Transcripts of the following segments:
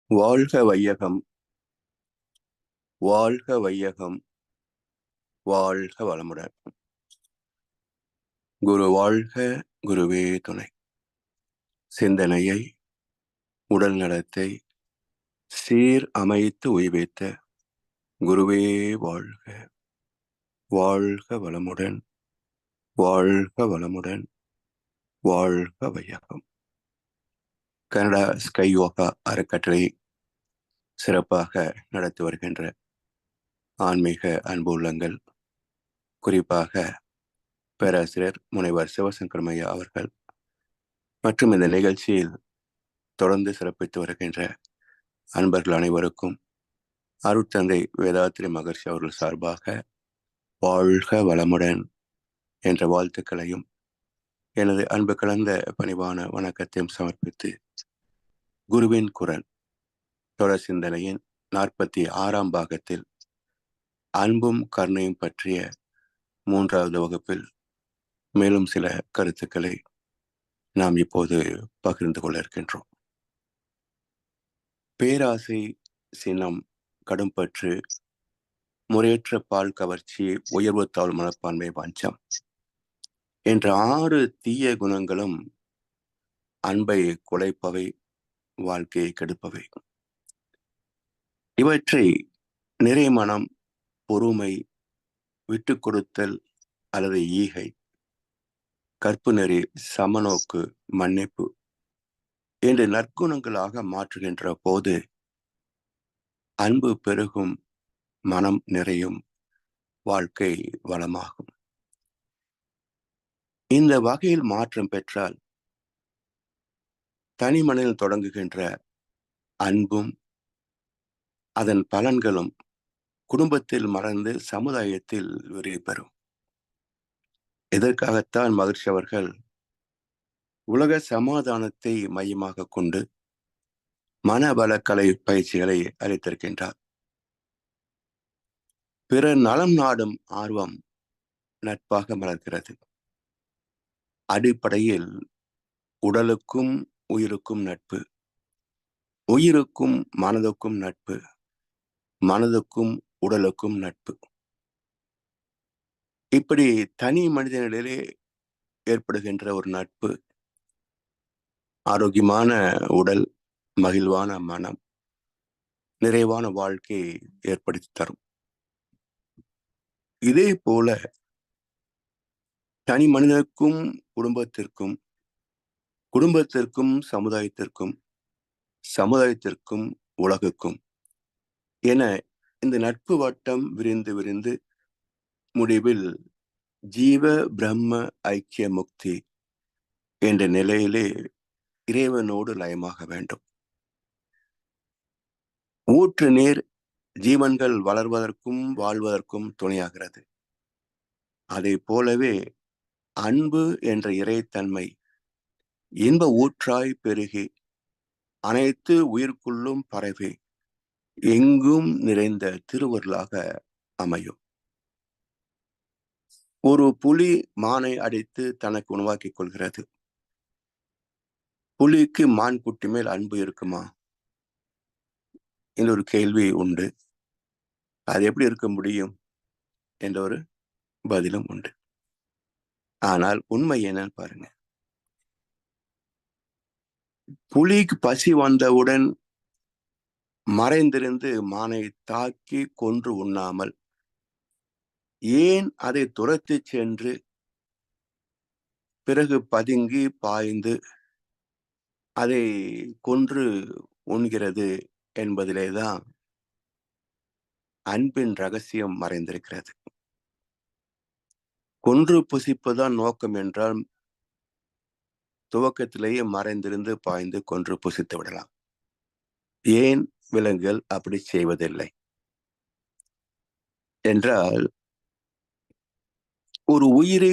வாழ்க வையகம், வாழ்க வையகம், வாழ்க வளமுடன். குரு வாழ்க, குருவே துணை. சிந்தனையை, உடல் நலத்தை சீர் அமைத்து உய்வித்த குருவே வாழ்க. வாழ்க வளமுடன், வாழ்க வளமுடன், வாழ்க வையகம். கனடா ஸ்கை யோகா அறக்கட்டளை சிறப்பாக நடத்தி வருகின்ற ஆன்மீக அன்பு உள்ளங்கள், குறிப்பாக பேராசிரியர் முனைவர் சிவசங்கரமையா அவர்கள் மற்றும் இந்த நிகழ்ச்சியில் தொடர்ந்து சிறப்பித்து வருகின்ற அன்பர்கள் அனைவருக்கும் அருட்தந்தை வேதாத்திரி மகர்ஷி அவர்கள் சார்பாக வாழ்க வளமுடன் என்ற வாழ்த்துக்களையும் எனது அன்பு கலந்த பணிவான வணக்கத்தையும் சமர்ப்பித்து குருவின் குரல் தொடர் சிந்தனையின் 46ஆம் பாகத்தில் அன்பும் கருணையும் பற்றிய 3வது வகுப்பில் மேலும் சில கருத்துக்களை நாம் இப்போது பகிர்ந்து கொள்ள இருக்கின்றோம். பேராசை, சினம், கடும்பற்று, முறையற்ற பால் கவர்ச்சி, உயர்வு தாழ் மனப்பான்மை, வஞ்சம் என்ற 6 தீய குணங்களும் அன்பை குலைப்பவை, வாழ்க்கையை கெடுப்பவை. இவற்றை நிறைமனம், பொறுமை, விட்டு கொடுத்தல் அல்லது ஈகை, கற்பு நெறி, சமநோக்கு, மன்னிப்பு என்ற நற்குணங்களாக மாற்றுகின்ற போது அன்பு பெருகும், மனம் நிறையும், வாழ்க்கை வளமாகும். இந்த வகையில் மாற்றம் பெற்றால் தனி மனிதனில் தொடங்குகின்ற அன்பும் அதன் பலன்களும் குடும்பத்தில் மறந்து சமுதாயத்தில் விரிவு பெறும். இதற்காகத்தான் மகர்ஷி அவர்கள் உலக சமாதானத்தை மையமாக கொண்டு மனவளக்கலை பயிற்சிகளை அளித்திருக்கின்றார். பிறர் நலம் நாடும் ஆர்வம் நட்பாக மலர்கிறது. அடிப்படையில் உடலுக்கும் உயிருக்கும் நட்பு, உயிருக்கும் மனதுக்கும் நட்பு, மனதுக்கும் உடலுக்கும் நட்பு. இப்படி தனி மனிதனிடையே ஏற்படுகின்ற ஒரு நட்பு ஆரோக்கியமான உடல், மகிழ்வான மனம், நிறைவான வாழ்க்கையை ஏற்படுத்தி தரும். இதே போல தனி மனிதனுக்கும் குடும்பத்திற்கும், குடும்பத்திற்கும் சமுதாயத்திற்கும், சமுதாயத்திற்கும் உலகுக்கும் என இந்த நட்பு வட்டம் விரிந்து விரிந்து முடிவில் ஜீவ பிரம்ம ஐக்கிய முக்தி என்ற நிலையிலே இறைவனோடு லயமாக வேண்டும். ஊற்று நீர் ஜீவன்கள் வளர்வதற்கும் வாழ்வதற்கும் துணையாகிறது. அதை போலவே அன்பு என்ற இறைத்தன்மை இன்ப ஊற்றாய் பெருகி அனைத்து உயிர்க்குள்ளும் பரவி எங்கும் நிறைந்த திருவருளாக அமையும். ஒரு புலி மானை அடித்து தனக்கு உணவாக்கிக் கொள்கிறது. புலிக்கு மான் குட்டி மேல் அன்பு இருக்குமா என்ற ஒரு கேள்வி உண்டு. அது எப்படி இருக்க முடியும் என்ற ஒரு பதிலும் உண்டு. ஆனால் உண்மை என்னன்னு பாருங்க. புலிக்கு பசி வந்தவுடன் மறைந்திருந்து மானை தாக்கி கொன்று உண்ணாமல் ஏன் அதை துரத்தி சென்று பிறகு பதுங்கி பாய்ந்து அதை கொன்று உண்கிறது என்பதிலேதான் அன்பின் ரகசியம் மறைந்திருக்கிறது. கொன்று புசிப்பதுதான் நோக்கம் என்றால் துவக்கத்திலேயே மறைந்திருந்து பாய்ந்து கொன்று புசித்து விடலாம். ஏன் விலங்குகள் அப்படி செய்வதில்லை என்றால், ஒரு உயிரை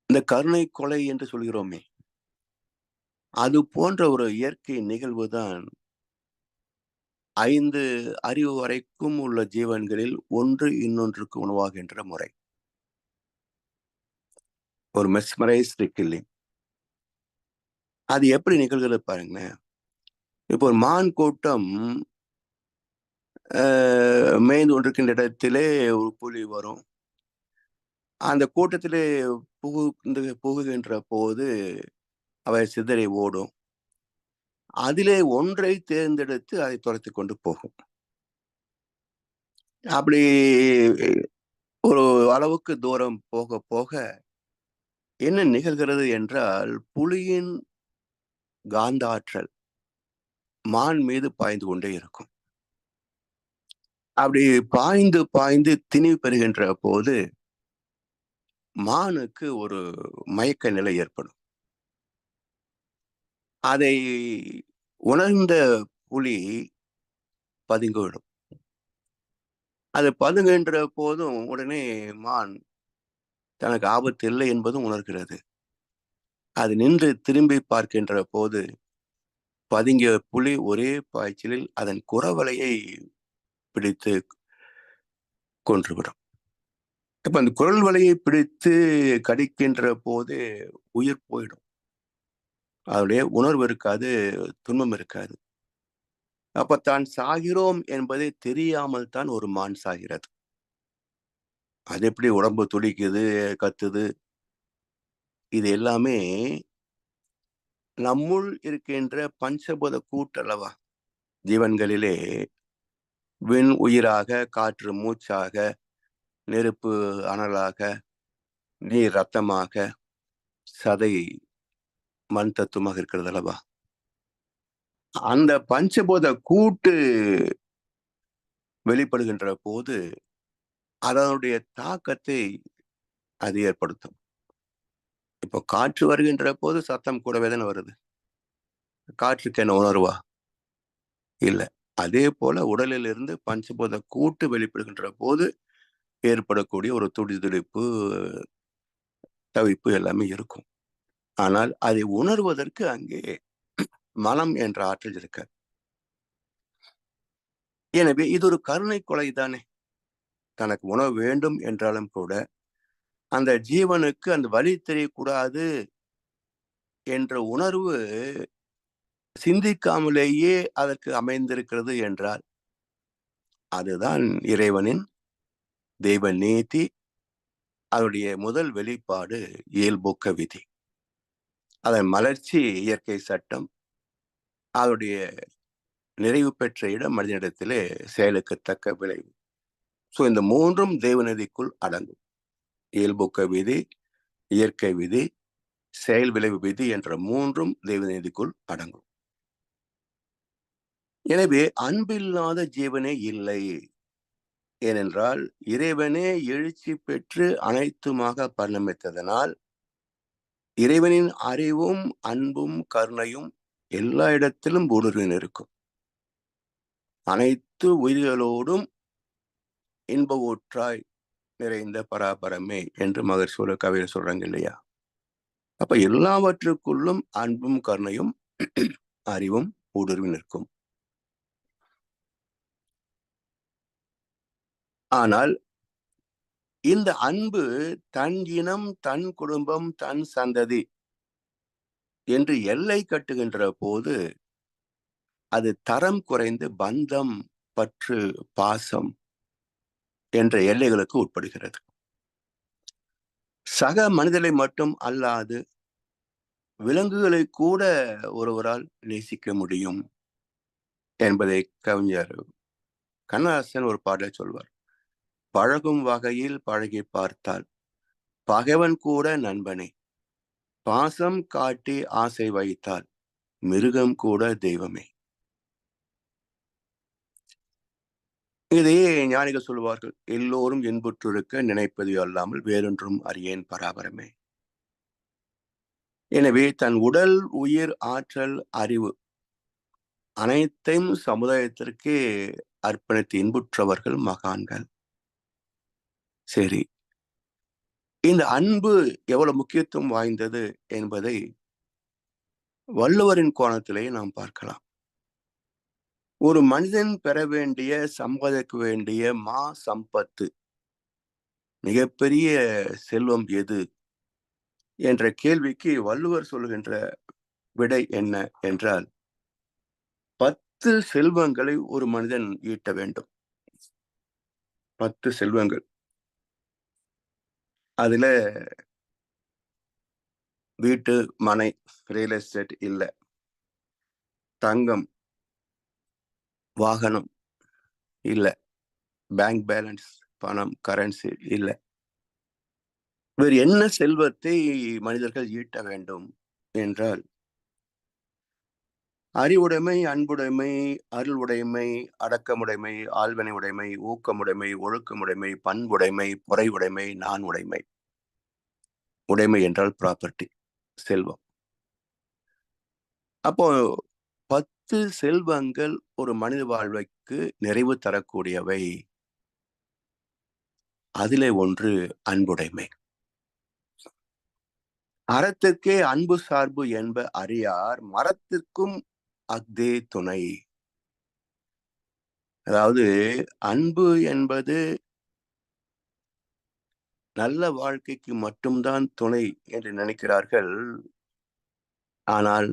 இந்த கருணை கொலை என்று சொல்கிறோமே, அது போன்ற ஒரு இயற்கை நிகழ்வுதான் 5 அறிவு வரைக்கும் உள்ள ஜீவன்களில் ஒன்று இன்னொன்றுக்கு உணவாகின்ற முறை. ஒரு மெஸ்மரைஸ்டு கில்லிங். அது எப்படி நிகழ்கிறது பாருங்க. இப்போ ஒரு மான் கூட்டம் மேய்ந்து கொண்டிருக்கின்ற இடத்திலே ஒரு புலி வரும். அந்த கூட்டத்திலே புகுகின்ற போது அவை சிதறி ஓடும். அதிலே ஒன்றை தேர்ந்தெடுத்து அதை துரத்தி கொண்டு போகும். அப்படி ஒரு அளவுக்கு தூரம் போக போக என்ன நிகழ்கிறது என்றால், புலியின் காந்த ஆற்றல் மான் மீது பாய்ந்து கொண்டே இருக்கும். அப்படி பாய்ந்து பாய்ந்து திணிவு பெறுகின்ற போது மானுக்கு ஒரு மயக்க நிலை ஏற்படும். அதை உணர்ந்த புலி பதுங்கிவிடும். அது பதுங்குகின்ற போதும் உடனே மான் தனக்கு ஆபத்து இல்லை என்பதும் உணர்கிறது. அது நின்று திரும்பி பார்க்கின்ற போது பதுங்கிய புலி ஒரே பாய்ச்சலில் அதன் குரவலையை பிடித்து கொன்றுவிடும். இப்ப அந்த குரல் வலையை பிடித்து கடிக்கின்ற போது உயிர் போயிடும். அதனுடைய உணர்வு இருக்காது, துன்பம் இருக்காது. அப்ப தான் சாகிறோம் என்பதை தெரியாமல் தான் ஒரு மான் சாகிறது. அது எப்படி உடம்பு துடிக்குது, கத்துது, இது எல்லாமே நம்முள் இருக்கின்ற பஞ்சபூத கூட்டளவா ஜீவன்களிலே விண் உயிராக, காற்று மூச்சாக, நெருப்பு அனலாக, நீர் ரத்தமாக, சதை மண் தத்துவமாக இருக்கிறது அல்லவா? அந்த பஞ்சபூத கூட்டு வெளிப்படுகின்ற போது அதனுடைய தாக்கத்தை அது ஏற்படுத்தும். இப்போ காற்று வருகின்ற போது சத்தம் கூடவே தானே வருது. காற்றுக்கு என்ன உணர்வா? இல்ல. அதே போல உடலில் இருந்து பஞ்சபூத கூட்டு வெளிப்படுகின்ற போது ஏற்படக்கூடிய ஒரு துடிதுடிப்பு, தவிப்பு எல்லாமே இருக்கும். ஆனால் அதை உணர்வதற்கு அங்கே மனம் என்ற ஆற்றல் இருக்க. எனவே இது ஒரு கருணை கொலை தானே. தனக்கு உணவு வேண்டும் என்றாலும் கூட அந்த ஜீவனுக்கு அந்த வழி தெரியக்கூடாது என்ற உணர்வு சிந்திக்காமலேயே அதற்கு அமைந்திருக்கிறது என்றால் அதுதான் இறைவனின் தெய்வ நீதி. அதனுடைய முதல் வெளிப்பாடு இயல்பூக்க விதி. அதன் மலர்ச்சி இயற்கை சட்டம். அதனுடைய நிறைவு பெற்ற இடம் மனிதனிடத்திலே செயலுக்கு தக்க விளைவு. இந்த மூன்றும் தெய்வநீதிக்குள் அடங்கும். இயல்பூக்க விதி, இயற்கை விதி, செயல் விளைவு விதி என்ற மூன்றும் தெய்வநீதிக்குள் அடங்கும். எனவே அன்பில்லாத ஜீவனே இல்லை. ஏனென்றால் இறைவனே எழுச்சி பெற்று அனைத்துமாக பரிணமித்ததனால் இறைவனின் அறிவும் அன்பும் கருணையும் எல்லா இடத்திலும் ஊடுருவி இருக்கும். அனைத்து உயிர்களோடும் இன்ப ஊற்றாய் நிறைந்த பராபரமே என்று மகர்ஷி ஒரு கவிதை சொல்றாங்க இல்லையா? அப்ப எல்லாவற்றுக்குள்ளும் அன்பும் கருணையும் அறிவும் ஊடுருவி நிற்கும். ஆனால் இந்த அன்பு தன் இனம், தன் குடும்பம், தன் சந்ததி என்று எல்லை கட்டுகின்ற போது அது தரம் குறைந்து பந்தம், பற்று, பாசம் என்ற எல்லைகளுக்கு உட்படுகிறது. சக மனிதனை மட்டும் அல்லாது விலங்குகளை கூட ஒருவரால் நேசிக்க முடியும் என்பதை கவிஞர் கண்ணதாசன் ஒரு பாடலை சொல்வார். பழகும் வகையில் பழகி பார்த்தால் பகைவன் கூட நண்பனே, பாசம் காட்டி ஆசை வைத்தால் மிருகம் கூட தெய்வமே. இதையே ஞானிகள் சொல்வார்கள். எல்லோரும் இன்புற்றிருக்க நினைப்பது அல்லாமல் வேறொன்றும் அறியேன் பராபரமே. எனவே தன் உடல், உயிர், ஆற்றல், அறிவு அனைத்தையும் சமுதாயத்திற்கு அர்ப்பணித்து இன்புற்றவர்கள் மகான்கள். சரி, இந்த அன்பு எவ்வளவு முக்கியத்துவம் வாய்ந்தது என்பதை வள்ளுவரின் கோணத்திலேயே நாம் பார்க்கலாம். ஒரு மனிதன் பெற வேண்டிய, சம்பாதிக்க வேண்டிய மா சம்பத்து, மிகப்பெரிய செல்வம் எது என்ற கேள்விக்கு வள்ளுவர் சொல்கின்ற விடை என்ன என்றால், 10 செல்வங்களை ஒரு மனிதன் ஈட்ட வேண்டும். 10 செல்வங்கள். அதுல வீட்டு, மனை, ரியல் எஸ்டேட் இல்ல. தங்கம், வாகனம் இல்ல. பேங்க் பேலன்ஸ், பணம், கரன்சி இல்ல. வேறு என்ன செல்வத்தை மனிதர்கள் ஈட்ட வேண்டும் என்றால், அறிவுடைமை, அன்புடைமை, அருள் உடைமை, அடக்கமுடைமை, ஆள்வினை உடைமை, ஊக்கமுடைமை, ஒழுக்கமுடைமை, பண்புடைமை, பொறையுடைமை, நான் உடைமை. உடைமை என்றால் ப்ராப்பர்ட்டி, செல்வம். அப்போ 10 செல்வங்கள் ஒரு மனித வாழ்வைக்கு நிறைவு தரக்கூடியவை. அதிலே ஒன்று அன்புடைமை. அறத்திற்கே அன்பு சார்பு என்ப அறியார், மரத்திற்கும் அஃதே துணை. அதாவது அன்பு என்பது நல்ல வாழ்க்கைக்கு மட்டும்தான் துணை என்று நினைக்கிறார்கள். ஆனால்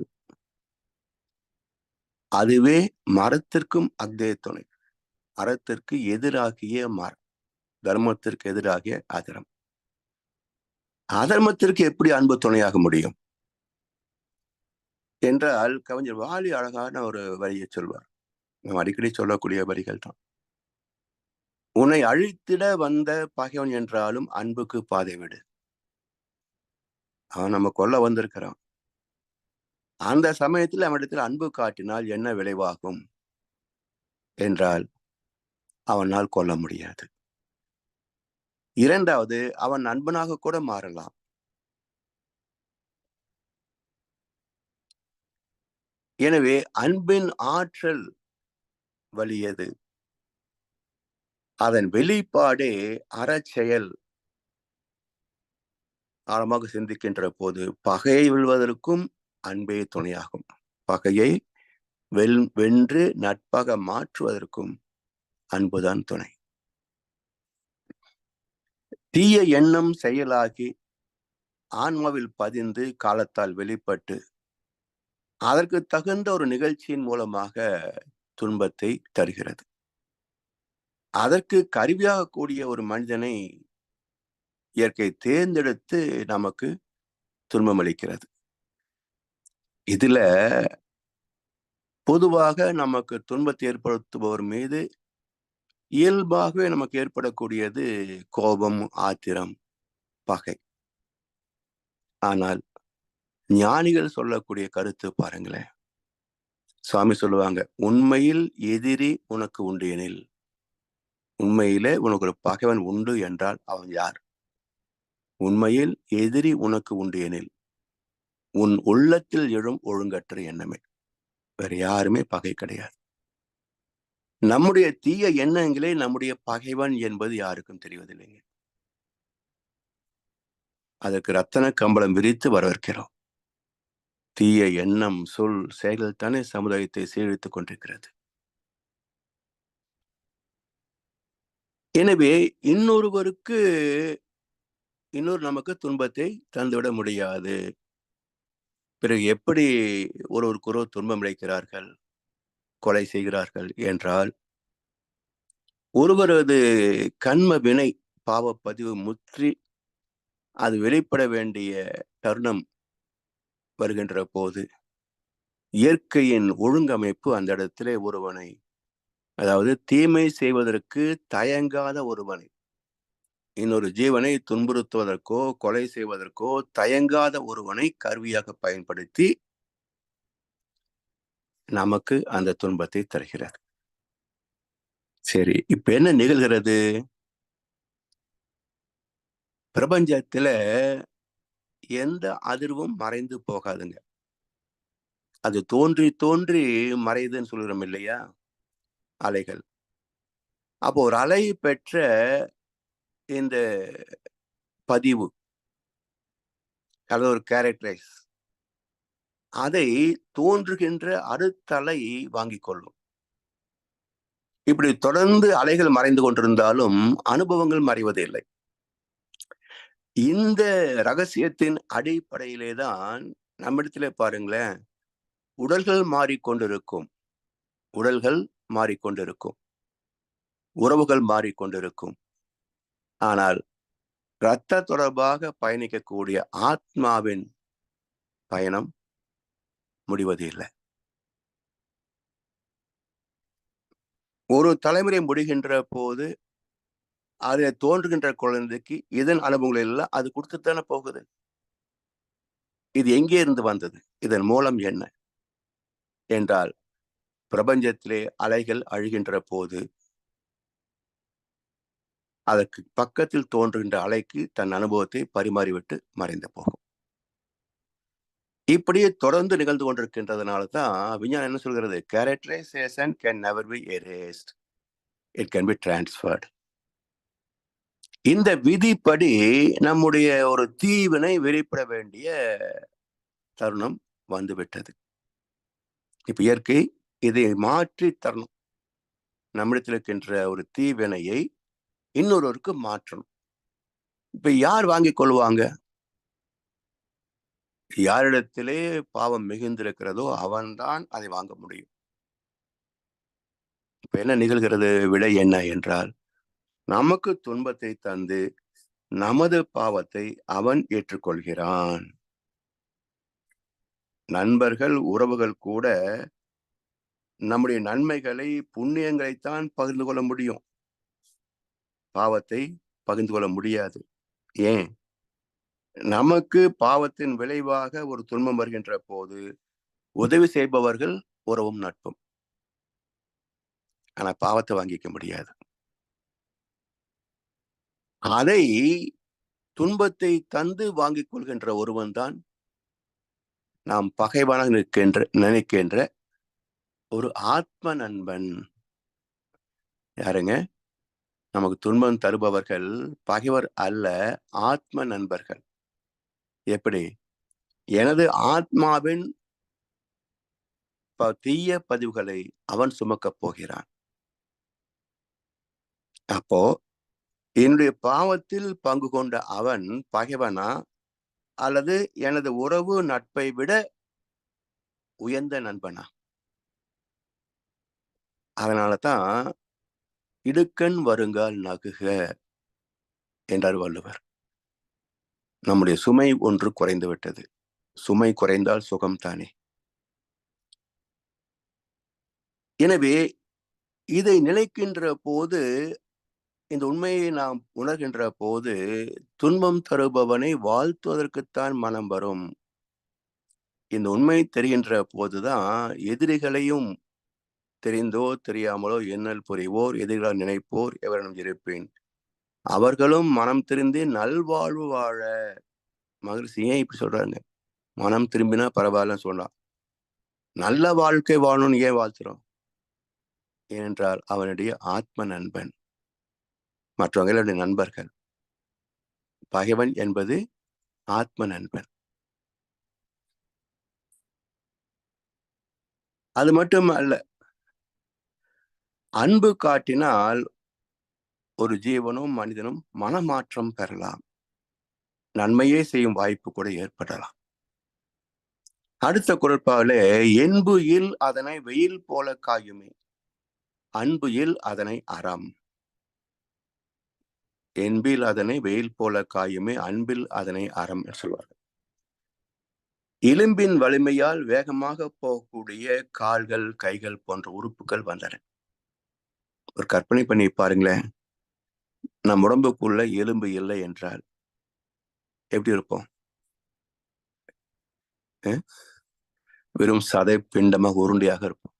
அதுவே மரத்திற்கும் அஃதே துணை. அறத்திற்கு எதிராகிய மரம், தர்மத்திற்கு எதிராகிய அதர்மம். அதர்மத்திற்கு எப்படி அன்பு துணையாக முடியும் என்றால், கவிஞர் வாலி அழகான ஒரு வரியை சொல்வார். நாம் அடிக்கடி சொல்லக்கூடிய வரிகள் தான். உன்னை அழித்திட வந்த பகைவன் என்றாலும் அன்புக்கு பாதை விடு. அவன் நம்ம கொல்ல வந்திருக்கிறான். அந்த சமயத்தில் அவனிடத்தில் அன்பு காட்டினால் என்ன விளைவாகும் என்றால், அவனால் கொல்ல முடியாது. இரண்டாவது, அவன் நண்பனாக கூட மாறலாம். எனவே அன்பின் ஆற்றல் வலியது. அதன் வெளிப்பாடே அறச்செயல். ஆழமாக சிந்திக்கின்ற போது பகையை வெல்வதற்கும் அன்பே துணையாகும். பகையை வென்று நட்பாக மாற்றுவதற்கும் அன்புதான் துணை. தீய எண்ணம் செயலாகி ஆன்மாவில் பதிந்து காலத்தால் வெளிப்பட்டு அதற்கு தகுந்த ஒரு நிகழ்ச்சியின் மூலமாக துன்பத்தை தருகிறது. அதற்கு கருவியாக கூடிய ஒரு மனிதனை இயற்கை தேர்ந்தெடுத்து நமக்கு துன்பம் அளிக்கிறது. இதுல பொதுவாக நமக்கு துன்பத்தை ஏற்படுத்துபவர் மீது இயல்பாகவே நமக்கு ஏற்படக்கூடியது கோபம், ஆத்திரம், பகை. ஆனால் ஞானிகள் சொல்லக்கூடிய கருத்து பாருங்களேன். சுவாமி சொல்லுவாங்க, உண்மையில் எதிரி உனக்கு உண்டு எனில், உண்மையிலே உனக்கு ஒரு பகைவன் உண்டு என்றால் அவன் யார்? உண்மையில் எதிரி உனக்கு உண்டு எனில் உன் உள்ளத்தில் எழும் ஒழுங்கற்ற எண்ணமே. வேற யாருமே பகை கிடையாது. நம்முடைய தீய எண்ணங்களே நம்முடைய பகைவன் என்பது யாருக்கும் தெரிவதில்லைங்க. அதற்கு ரத்தன கம்பளம் விரித்து வரவேற்கிறோம். தீய எண்ணம், சொல், செயல்கள் தானே சமுதாயத்தை சீரழித்துக் கொண்டிருக்கிறது. எனவே இன்னொருவருக்கு இன்னொரு நமக்கு துன்பத்தை தந்துவிட முடியாது. பிறகு எப்படி ஒருவருக்கொருவர் துன்பம் அளிக்கிறார்கள், கொலை செய்கிறார்கள் என்றால், ஒருவரது கண்ம வினை பாவப்பதிவு முற்றி அது வெளிப்பட வேண்டிய தருணம் வருகின்ற போது இயற்கையின் ஒழுங்கமைப்பு அந்த இடத்திலே ஒருவனை, அதாவது தீமை செய்வதற்கு தயங்காத ஒருவனை, இன்னொரு ஜீவனை துன்புறுத்துவதற்கோ கொலை செய்வதற்கோ தயங்காத ஒருவனை கருவியாக பயன்படுத்தி நமக்கு அந்த துன்பத்தை தருகிறது. சரி, இப்ப என்ன நிகழ்கிறது? பிரபஞ்சத்துல எந்த அதிர்வும் மறைந்து போகாதுங்க. அது தோன்றி தோன்றி மறையுதுன்னு சொல்கிறோம் இல்லையா? அலைகள். அப்போ ஒரு அலை பெற்ற இந்த பதிவு அல்லது ஒரு கேரக்டரைஸ், அதை தோன்றுகின்ற அடுத்த அலை வாங்கிக் கொள்ளும். இப்படி தொடர்ந்து அலைகள் மறைந்து கொண்டிருந்தாலும் அனுபவங்கள் மறைவதில்லை. இந்த ரகசியத்தின் அடிப்படையிலே தான் நம்மிடத்திலே பாருங்களேன், உடல்கள் மாறிக்கொண்டிருக்கும். உடல்கள் மாறிக்கொண்டிருக்கும், உறவுகள் மாறிக்கொண்டிருக்கும். ஆனால் இரத்த தொடர்பாக பயணிக்கக்கூடிய ஆத்மாவின் பயணம் முடிவது இல்லை. ஒரு தலைமுறை முடிகின்ற போது அதுல தோன்றுகின்ற குழந்தைக்கு இதன் அனுபவங்கள் எல்லாம் அது கொடுத்துத்தானே போகுது. இது எங்கே இருந்து வந்தது? இதன் மூலம் என்ன என்றால், பிரபஞ்சத்திலே அலைகள் அழிகின்ற போது அதற்கு பக்கத்தில் தோன்றுகின்ற அலைக்கு தன் அனுபவத்தை பரிமாறிவிட்டு மறைந்து போகும். இப்படியே தொடர்ந்து நிகழ்ந்து கொண்டிருக்கின்றதுனால தான் விஞ்ஞானம் என்ன சொல்கிறது? Characterization can never be erased, it can be transferred. இந்த விதிப்படி நம்முடைய ஒரு தீவினை வெளிப்பட வேண்டிய தருணம் வந்துவிட்டது. இப்ப இயற்கை இதை மாற்றி தரணும். நம்மிடத்தில் இருக்கின்ற ஒரு தீவினையை இன்னொருவருக்கு மாற்றணும். இப்ப யார் வாங்கிக் கொள்வாங்க? யாரிடத்திலே பாவம் மிகுந்திருக்கிறதோ அவன்தான் அதை வாங்க முடியும். இப்ப என்ன நிகழ்கிறது? விடை என்ன என்றால், நமக்கு துன்பத்தை தந்து நமது பாவத்தை அவன் ஏற்றுக்கொள்கிறான். நண்பர்கள், உறவுகள் கூட நம்முடைய நன்மைகளை, புண்ணியங்களைத்தான் பகிர்ந்து கொள்ள முடியும். பாவத்தை பகிர்ந்து கொள்ள முடியாது. ஏன்? நமக்கு பாவத்தின் விளைவாக ஒரு துன்பம் வருகின்ற போது உதவி செய்பவர்கள் உறவும் நட்பும். ஆனா பாவத்தை வாங்கிக்க முடியாது. அதை துன்பத்தை தந்து வாங்கிக் கொள்கின்ற ஒருவன் தான் நாம் பகைவனாக நினைக்கின்ற ஒரு ஆத்ம நண்பன். யாருங்க? நமக்கு துன்பம் தருபவர்கள் பகைவர் அல்ல, ஆத்ம நண்பர்கள். எப்படி? எனது ஆத்மாவின் தீய பதிவுகளை அவன் சுமக்கப் போகிறான். அப்போ என்னுடைய பாவத்தில் பங்கு கொண்ட அவன் பகைவனா, அல்லது எனது உறவு நட்பை விட உயர்ந்த நண்பனா? அதனாலதான் இடுக்கண் வருங்கால் நகுக என்றார் வள்ளுவர். நம்முடைய சுமை ஒன்று குறைந்து விட்டது. சுமை குறைந்தால் சுகம் தானே. எனவே இதை நினைக்கின்ற போது, இந்த உண்மையை நாம் உணர்கின்ற போது, துன்பம் தருபவனை வாழ்த்துவதற்குத்தான் மனம் வரும். இந்த உண்மை தெரிகின்ற போதுதான் எதிரிகளையும் தெரிந்தோ தெரியாமலோ இன்னல் புரிவோர், எதிரிகளால் நினைப்போர் எவரிடம் இருப்பேன், அவர்களும் மனம் திருந்தி நல்வாழ்வு வாழ. மகிழ்ச்சி ஏன் இப்படி சொல்றாங்க? மனம் திரும்பினா பரவாயில்லன்னு சொன்னா, நல்ல வாழ்க்கை வாழணும்னு ஏன் வாழ்த்துறோம்? ஏனென்றால் அவனுடைய ஆத்ம நண்பன், மற்றவங்களுடைய நண்பர்கள். பகைவன் என்பது ஆத்ம நண்பன். அது மட்டும் அல்ல, அன்பு காட்டினால் ஒரு ஜீவனும் மனிதனும் மனமாற்றம் பெறலாம், நன்மையே செய்யும் வாய்ப்பு கூட ஏற்படலாம். அடுத்த குறட்பாவிலே, என்பு இல் அதனை வெயில் போல காயுமே, அன்பு இல் அதனை அறம். என்பில் அதனை வெயில் போல காயுமே, அன்பில் அதனை அறம் என்று சொல்வார்கள். எலும்பின் வலிமையால் வேகமாக போகக்கூடிய கால்கள், கைகள் போன்ற உறுப்புகள் வந்தன. ஒரு கற்பனை பண்ணி பாருங்களேன், நம் உடம்புக்குள்ள எலும்பு இல்லை என்றால் எப்படி இருப்போம்? வெறும் சதை பிண்டமாக உருண்டையாக இருப்போம்.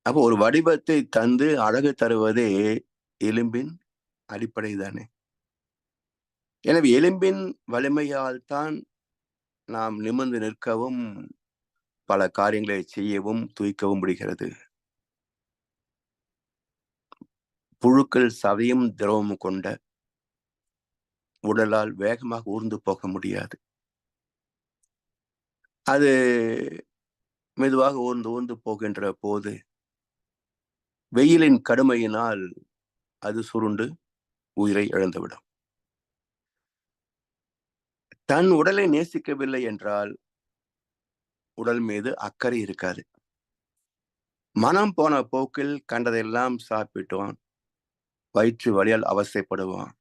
அப்போ ஒரு வடிவத்தை தந்து அழகு தருவதே எலும்பின் அடிப்படை தானே. எனவே எலும்பின் வலிமையால் தான் நாம் நிமிர்ந்து நிற்கவும், பல காரியங்களை செய்யவும், தூய்க்கவும் முடிகிறது. புழுக்கள் சதையும் திரவமும் கொண்ட உடலால் வேகமாக ஊர்ந்து போக முடியாது. அது மெதுவாக ஊர்ந்து ஊர்ந்து போகின்ற போது வெயிலின் கடுமையினால் அது சுருண்டு உயிரை இழந்துவிடும். தன் உடலை நேசிக்கவில்லை என்றால் உடல் மீது அக்கறை இருக்காது. மனம் போன போக்கில் கண்டதெல்லாம் சாப்பிட்டுவான். வயிற்று வலியால் அவஸ்தைப்படுவான்.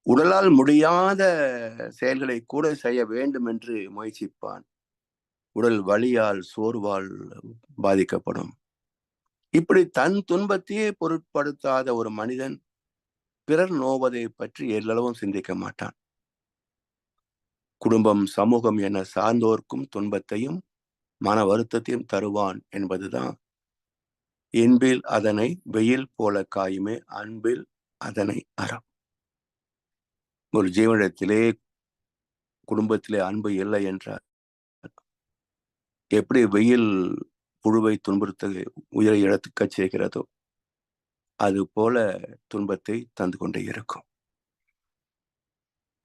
உடலால் முடியாத செயல்களை கூட செய்ய வேண்டும் என்று முயற்சிப்பான். உடல் வலியால் சோர்வால் பாதிக்கப்படும். இப்படி தன் துன்பத்தையே பொருட்படுத்தாத ஒரு மனிதன் பிறர் நோவதை பற்றி எல்லளவும் சிந்திக்க மாட்டான். குடும்பம், சமூகம் என சார்ந்தோர்க்கும் துன்பத்தையும் மன வருத்தத்தையும் தருவான் என்பதுதான் இன்பில் அதனை வெயில் போல காயுமே அன்பில் அதனை அறம். ஒரு ஜீவனிடத்திலே குடும்பத்திலே அன்பு இல்லை என்றால் எப்படி வெயில் புழுவை துன்புறுத்த உயிரை இழக்க செய்கிறதோ அது போல துன்பத்தை தந்து கொண்டே இருக்கும்.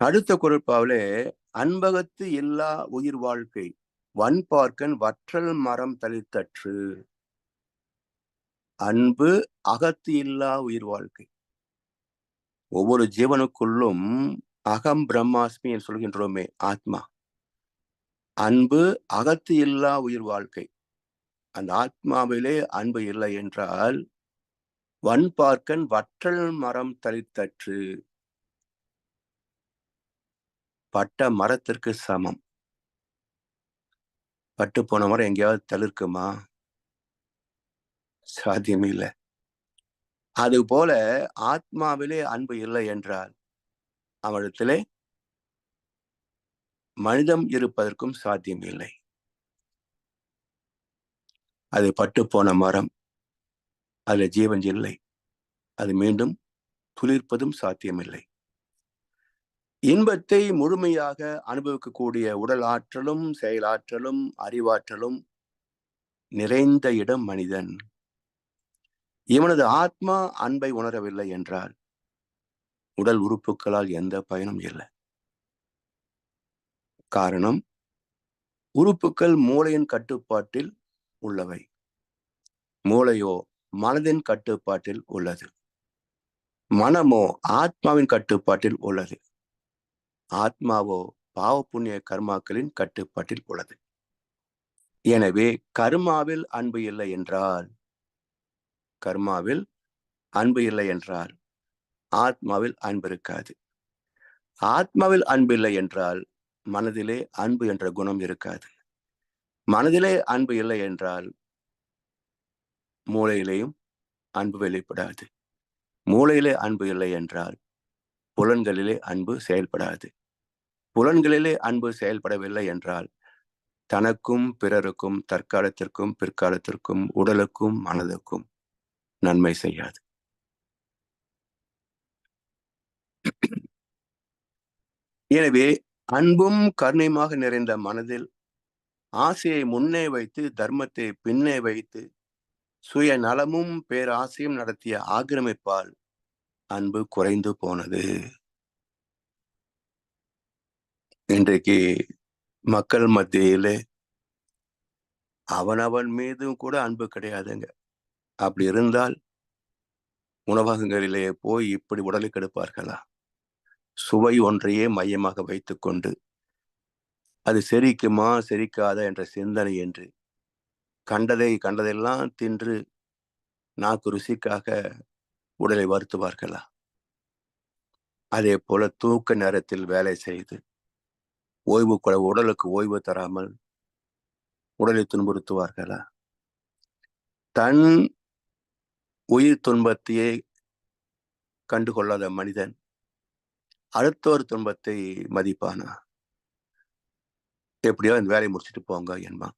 அடுத்த குறட்பாவிலே அன்பகத்து இல்லா உயிர் வாழ்க்கை வன்பார்க்கன் வற்றல் மரம் தளிர்த்தற்று. அன்பு அகத்து இல்லா உயிர் வாழ்க்கை. ஒவ்வொரு ஜீவனுக்குள்ளும் அகம் பிரம்மாஸ்மி என்று சொல்கின்றோமே ஆத்மா. அன்பு அகத்து இல்லா உயிர் வாழ்க்கை. அந்த ஆத்மாவிலே அன்பு இல்லை என்றால் வன்பார்க்கன் வற்றல் மரம் தளிர்த்தற்று. பட்ட மரத்திற்கு சமம். பட்டு போன மரம் எங்கேயாவது தளிர்க்குமா? சாத்தியமே இல்லை. அது போல ஆத்மாவிலே அன்பு இல்லை என்றால் அவனிடத்திலே மனிதம் இருப்பதற்கும் சாத்தியம் இல்லை. அது பட்டு போன மரம், அதுல ஜீவன் இல்லை. அது மீண்டும் துளிர்ப்பதும் சாத்தியமில்லை. இன்பத்தை முழுமையாக அனுபவிக்கக்கூடிய உடல் ஆற்றலும் செயலாற்றலும் அறிவாற்றலும் நிறைந்த இடம் மனிதன். இவனது ஆத்மா அன்பை உணரவில்லை என்றால் உடல் உறுப்புகளால் எந்த பயனும் இல்லை. காரணம், உறுப்புகள் மூளையின் கட்டுப்பாட்டில் உள்ளவை. மூளையோ மனதின் கட்டுப்பாட்டில் உள்ளது. மனமோ ஆத்மாவின் கட்டுப்பாட்டில் உள்ளது. ஆத்மாவோ பாவ புண்ணிய கர்மாக்களின் கட்டுப்பாட்டில் உள்ளது. எனவே கர்மாவில் அன்பு இல்லை என்றால் ஆத்மாவில் அன்பு இருக்காது. ஆத்மாவில் அன்பு இல்லை என்றால் மனதிலே அன்பு என்ற குணம் இருக்காது. மனதிலே அன்பு இல்லை என்றால் மூளையிலேயும் அன்பு வெளிப்படாது. மூளையிலே அன்பு இல்லை என்றால் புலன்களிலே அன்பு செயல்படாது. புலன்களிலே அன்பு செயல்படவில்லை என்றால் தனக்கும் பிறருக்கும் தற்காலத்திற்கும் பிற்காலத்திற்கும் உடலுக்கும் மனதுக்கும் நன்மை செய்யாது. எனவே அன்பும் கருணையுமாக நிறைந்த மனதில் ஆசையை முன்னே வைத்து தர்மத்தை பின்னே வைத்து சுய நலமும் பேராசையும் நடத்திய ஆக்கிரமிப்பால் அன்பு குறைந்து போனது. இன்றைக்கு மக்கள் மத்தியிலே அவனவன் மீதும் கூட அன்பு கிடையாதுங்க. அப்படி இருந்தால் உணவகங்களிலே போய் இப்படி உடலை கெடுப்பார்களா? சுவை ஒன்றையே மையமாக வைத்துக் கொண்டு அது செரிக்குமா செரிக்காதா என்ற சிந்தனை என்று கண்டதெல்லாம் தின்று நாக்கு ருசிக்காக உடலை வருத்துவார்களா? அதே போல தூக்க நேரத்தில் வேலை செய்து உடலுக்கு ஓய்வு தராமல் உடலை துன்புறுத்துவார்களா? தன் உயிர் துன்பத்தையே கண்டுகொள்ளாத மனிதன் அடுத்தோர் துன்பத்தை மதிப்பானா? எப்படியோ அந்த வேலையை முடிச்சுட்டு போங்க என்பான்.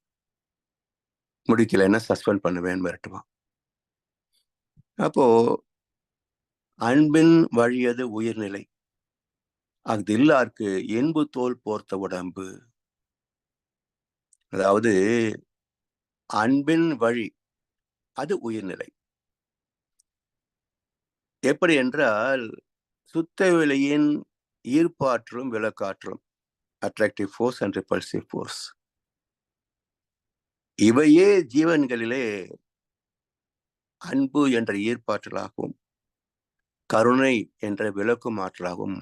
முடிக்கலைன்னா சஸ்பெண்ட் பண்ணுவேன் மிரட்டுவான். அப்போ அன்பின் வழியது உயிர்நிலை. அது இல்லாருக்கு என்பு தோல் போர்த்த உடம்பு. அதாவது அன்பின் வழி அது உயிர்நிலை. எப்படி என்றால் சுத்த வெளியின் ஈர்ப்பாற்றலும் விளக்காற்றலும், attractive force and repulsive force, இவையே ஜீவன்களிலே அன்பு என்ற ஈர்ப்பாற்றலாகவும் கருணை என்ற விளக்கும் ஆற்றலாகவும்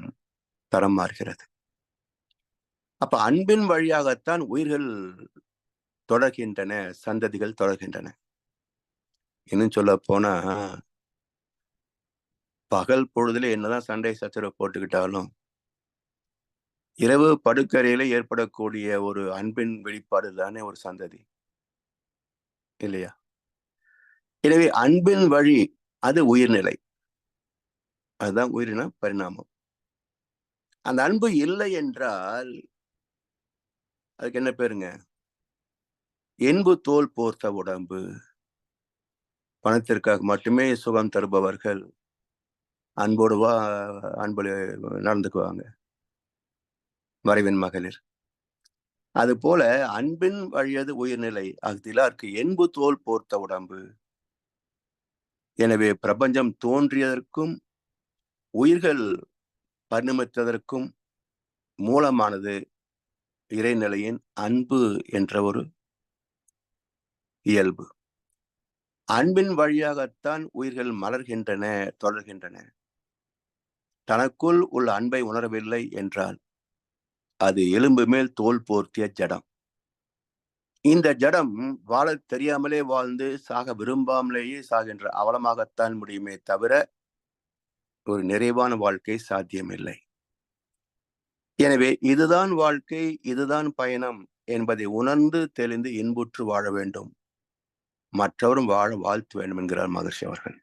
தரம் மாறுகிறது. அப்ப அன்பின் வழியாகத்தான் உயிர்கள் தொடர்கின்றன, சந்ததிகள் தொடர்கின்றன. இன்னும் சொல்ல போனா, பகல் பொழுதுல என்னதான் சண்டை சச்சரவு போட்டுக்கிட்டாலும், இரவு படுக்கறையில ஏற்படக்கூடிய ஒரு அன்பின் வெளிப்பாடு தானே ஒரு சந்ததி, இல்லையா? எனவே அன்பின் வழி அது உயிர்நிலை. அதுதான் உயிரின பரிணாமம். அந்த அன்பு இல்லை என்றால் அதுக்கு என்ன பேருங்க? என்பு தோல் போர்த்த உடம்பு. பணத்திற்காக மட்டுமே சுகம் தருபவர்கள் அன்போடு அன்பு நடந்துக்குவாங்க, மறைவின் மகளிர். அது போல அன்பின் வழியது உயிர்நிலை அஃதிலார்க்கு என்பு தோல் போர்த்த உடம்பு. எனவே பிரபஞ்சம் தோன்றியதற்கும் உயிர்கள் பரிணமித்ததற்கும் மூலமானது இறைநிலையின் அன்பு என்ற ஒரு இயல்பு. அன்பின் வழியாகத்தான் உயிர்கள் மலர்கின்றன, தொடர்கின்றன. தனக்குள் உள்ள அன்பை உணரவில்லை என்றால் அது எலும்பு மேல் தோல் போர்த்திய ஜடம். இந்த ஜடம் வாழ தெரியாமலே வாழ்ந்து சாக விரும்பாமலேயே சாகின்ற அவலமாகத்தான் முடியுமே தவிர ஒரு நிறைவான வாழ்க்கை சாத்தியமில்லை. எனவே இதுதான் வாழ்க்கை, இதுதான் பயணம் என்பதை உணர்ந்து தெளிந்து இன்புற்று வாழ வேண்டும். மற்றவரும் வாழ வாழ்த்து வேண்டும் என்கிறார் மகர்ஷி அவர்கள்.